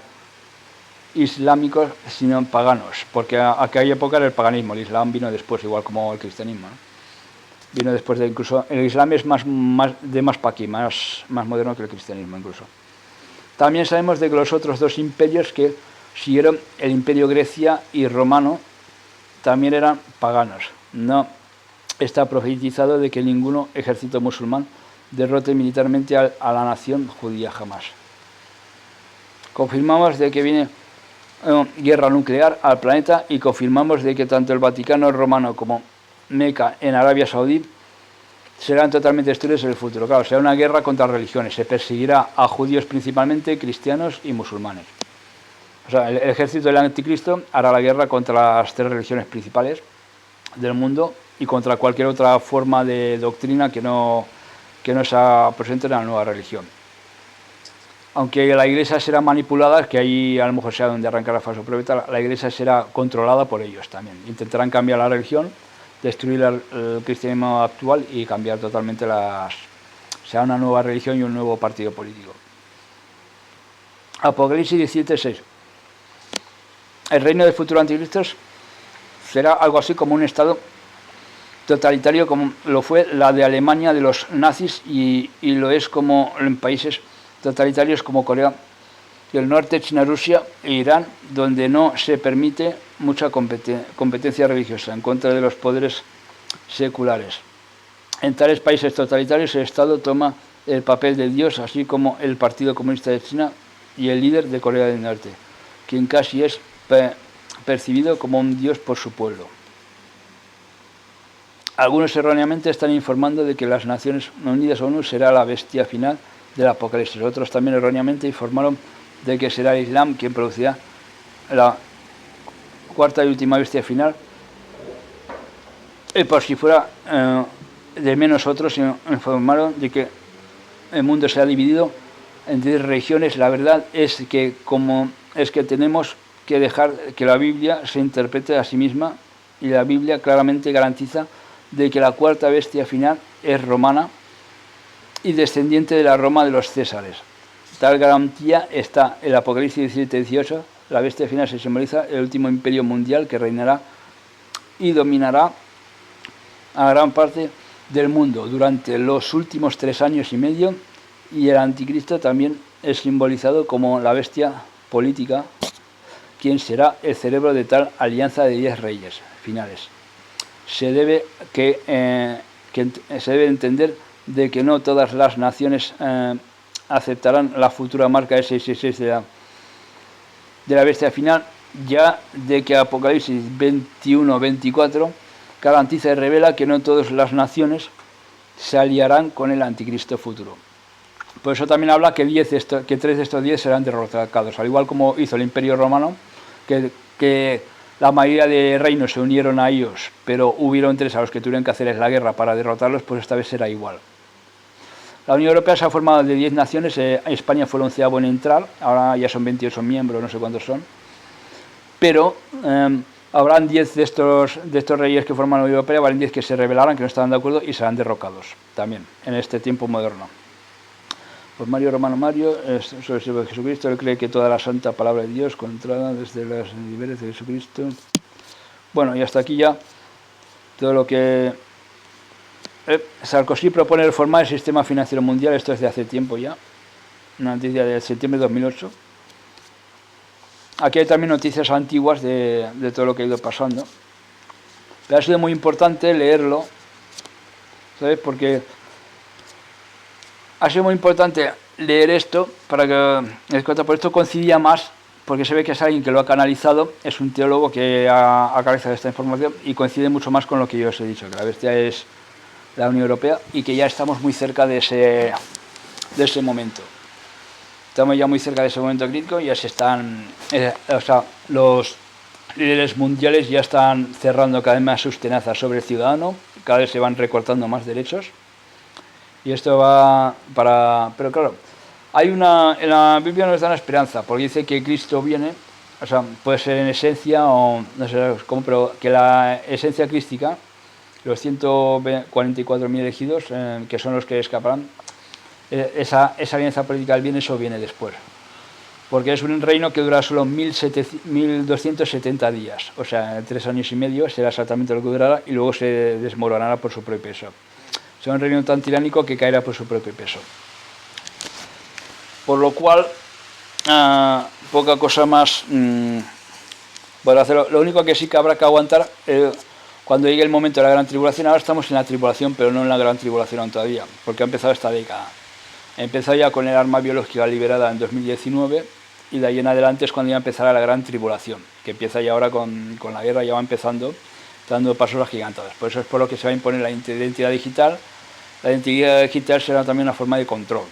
islámicos, sino paganos, porque a aquella época era el paganismo, el Islam vino después, igual como el cristianismo, ¿no? Vino después de, incluso el Islam es más pa' aquí, más moderno que el cristianismo incluso. También sabemos de que los otros 2 imperios que siguieron, el imperio Grecia y romano, también eran paganos. No está profetizado de que ningún ejército musulmán derrote militarmente a la nación judía jamás. Confirmamos de que viene guerra nuclear al planeta, y confirmamos de que tanto el Vaticano romano como Meca en Arabia Saudí serán totalmente destruidos en el futuro. Claro, será una guerra contra religiones, se perseguirá a judíos principalmente, cristianos y musulmanes. O sea, el ejército del anticristo hará la guerra contra las 3 religiones principales del mundo y contra cualquier otra forma de doctrina que no sea presente en la nueva religión. Aunque la iglesia será manipulada, que ahí a lo mejor sea donde arrancará el falso profeta, la iglesia será controlada por ellos también. Intentarán cambiar la religión, destruir el cristianismo actual y cambiar totalmente será una nueva religión y un nuevo partido político. Apocalipsis 17:6. El reino del futuro anticristo será algo así como un estado totalitario como lo fue la de Alemania de los nazis y lo es como en países totalitarios como Corea del Norte, China, Rusia e Irán, donde no se permite mucha competencia religiosa en contra de los poderes seculares. En tales países totalitarios el Estado toma el papel de Dios, así como el Partido Comunista de China y el líder de Corea del Norte, quien casi es percibido como un dios por su pueblo. Algunos erróneamente están informando de que las Naciones Unidas ONU será la bestia final del Apocalipsis. Otros también erróneamente informaron de que será el Islam quien producirá la cuarta y última bestia final. Y por si fuera de menos, otros informaron de que el mundo se ha dividido en 10 regiones. La verdad es que tenemos que dejar que la Biblia se interprete a sí misma, y la Biblia claramente garantiza de que la cuarta bestia final es romana y descendiente de la Roma de los Césares. Tal garantía está en el Apocalipsis 17-18. La bestia final se simboliza el último imperio mundial que reinará y dominará a gran parte del mundo durante los últimos 3 años y medio, y el anticristo también es simbolizado como la bestia política, quien será el cerebro de tal alianza de 10 reyes finales. Se debe entender de que no todas las naciones aceptarán la futura marca de 666 de la bestia final, ya de que Apocalipsis 21-24 garantiza y revela que no todas las naciones se aliarán con el anticristo futuro. Por eso también habla que 3 de estos 10 serán derrotados, al igual como hizo el Imperio Romano, que la mayoría de reinos se unieron a ellos, pero hubieron 3 a los que tuvieron que hacerles la guerra para derrotarlos, pues esta vez será igual. La Unión Europea se ha formado de 10 naciones, España fue el 11º en entrar, ahora ya son 28 miembros, no sé cuántos son, pero habrán 10 de estos reyes que forman la Unión Europea, habrán 10 que se rebelarán, que no estaban de acuerdo, y serán derrocados también en este tiempo moderno. Pues Mario Romano Mario, sobre el siervo de Jesucristo, él cree que toda la santa palabra de Dios, controlada desde los niveles de Jesucristo. Bueno, y hasta aquí ya todo lo que... Sarkozy propone reformar el sistema financiero mundial, esto es de hace tiempo ya, una noticia de septiembre de 2008. Aquí hay también noticias antiguas de todo lo que ha ido pasando. Pero ha sido muy importante leerlo, ¿sabes? Porque ha sido muy importante leer esto para que, por esto coincidía más, porque se ve que es alguien que lo ha canalizado, es un teólogo que ha canalizado esta información y coincide mucho más con lo que yo os he dicho, que la bestia es la Unión Europea y que ya estamos muy cerca de ese momento. Estamos ya muy cerca de ese momento crítico, ya se están, los líderes mundiales ya están cerrando cada vez más sus tenazas sobre el ciudadano, cada vez se van recortando más derechos. Y esto va para... Pero claro, en la Biblia nos da una esperanza, porque dice que Cristo viene, puede ser en esencia o no sé cómo, pero que la esencia crística, los 144.000 elegidos, que son los que escaparán, esa alianza política del bien, eso viene después. Porque es un reino que dura solo 1270 días, o sea, 3 años y medio será exactamente lo que durará y luego se desmoronará por su propio peso. Será un reino tan tiránico que caerá por su propio peso. Por lo cual, poca cosa más para hacerlo. Lo único que sí que habrá que aguantar cuando llegue el momento de la gran tribulación. Ahora estamos en la tribulación, pero no en la gran tribulación aún todavía, porque ha empezado esta década. Empezó ya con el arma biológica liberada en 2019 y de ahí en adelante es cuando ya empezará la gran tribulación, que empieza ya ahora con la guerra, ya va empezando, dando pasos agigantados. Por eso es por lo que se va a imponer la identidad digital. La identidad digital será también una forma de control.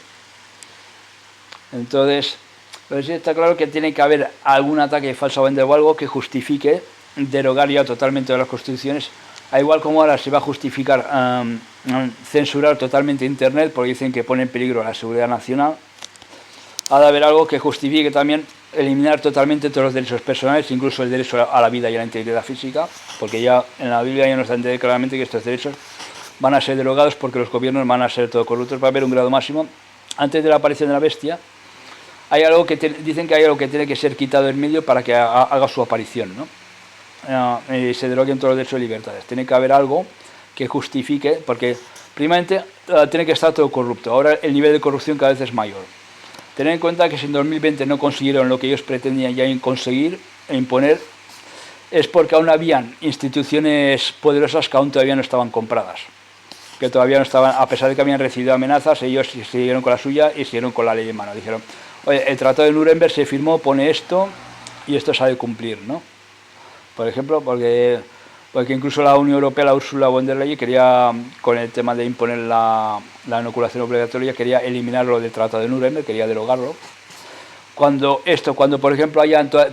Entonces, pues está claro que tiene que haber algún ataque falso o algo que justifique derogar ya totalmente las constituciones, al igual como ahora se va a justificar censurar totalmente Internet, porque dicen que pone en peligro la seguridad nacional. Ha de haber algo que justifique también eliminar totalmente todos los derechos personales, incluso el derecho a la vida y a la integridad física, porque ya en la Biblia ya nos dan claramente que estos derechos van a ser derogados porque los gobiernos van a ser todo corruptos, va a haber un grado máximo. Antes de la aparición de la bestia, hay algo que dicen que hay algo que tiene que ser quitado en medio para que haga su aparición, ¿no? Y se deroguen todos los derechos y libertades. Tiene que haber algo que justifique, porque primeramente tiene que estar todo corrupto. Ahora el nivel de corrupción cada vez es mayor. Tener en cuenta que si en 2020 no consiguieron lo que ellos pretendían ya conseguir e imponer, es porque aún habían instituciones poderosas que aún todavía no estaban compradas, que todavía no estaban, a pesar de que habían recibido amenazas, ellos siguieron con la suya y siguieron con la ley en mano. Dijeron, oye, el Tratado de Nuremberg se firmó, pone esto y esto se ha de cumplir, ¿no? Por ejemplo, porque incluso la Unión Europea, la Ursula von der Leyen, quería, con el tema de imponer la inoculación obligatoria, quería eliminarlo del Tratado de Nuremberg, quería derogarlo. Cuando por ejemplo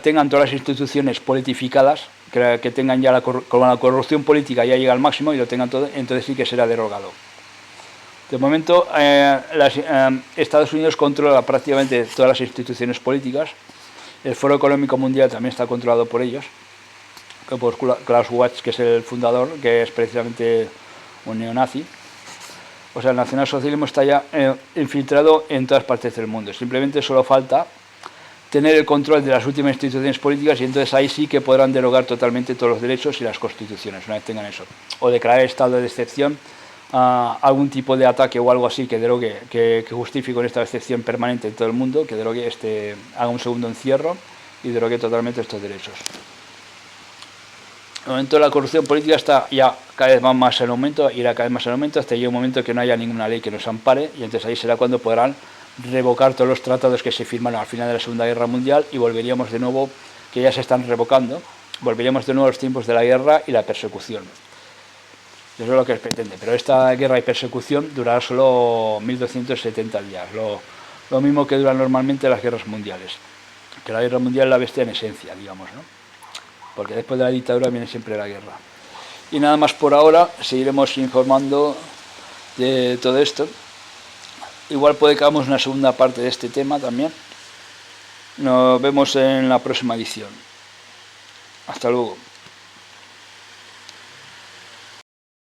tengan todas las instituciones politificadas, que tengan ya con la corrupción política ya llega al máximo y lo tengan todo, entonces sí que será derogado. De momento, Estados Unidos controla prácticamente todas las instituciones políticas. El Foro Económico Mundial también está controlado por ellos, por Klaus Schwab, que es el fundador, que es precisamente un neonazi. O sea, el nacionalsocialismo está ya infiltrado en todas partes del mundo. Simplemente solo falta tener el control de las últimas instituciones políticas y entonces ahí sí que podrán derogar totalmente todos los derechos y las constituciones, una vez tengan eso. O declarar estado de excepción a algún tipo de ataque o algo así que derogue, que justifique con esta excepción permanente en todo el mundo, que derogue haga un segundo encierro y derogue totalmente estos derechos. De momento la corrupción política está ya cada vez más en aumento, irá cada vez más en aumento hasta llegue un momento que no haya ninguna ley que nos ampare y entonces ahí será cuando podrán revocar todos los tratados que se firmaron al final de la Segunda Guerra Mundial y volveríamos de nuevo, que ya se están revocando, volveríamos de nuevo a los tiempos de la guerra y la persecución. Eso es lo que se pretende, pero esta guerra y persecución durará solo 1270 días, lo mismo que duran normalmente las guerras mundiales, que la guerra mundial es la bestia en esencia, digamos, ¿no? Porque después de la dictadura viene siempre la guerra. Y nada más por ahora, seguiremos informando de todo esto. Igual puede que hagamos una segunda parte de este tema también. Nos vemos en la próxima edición. Hasta luego.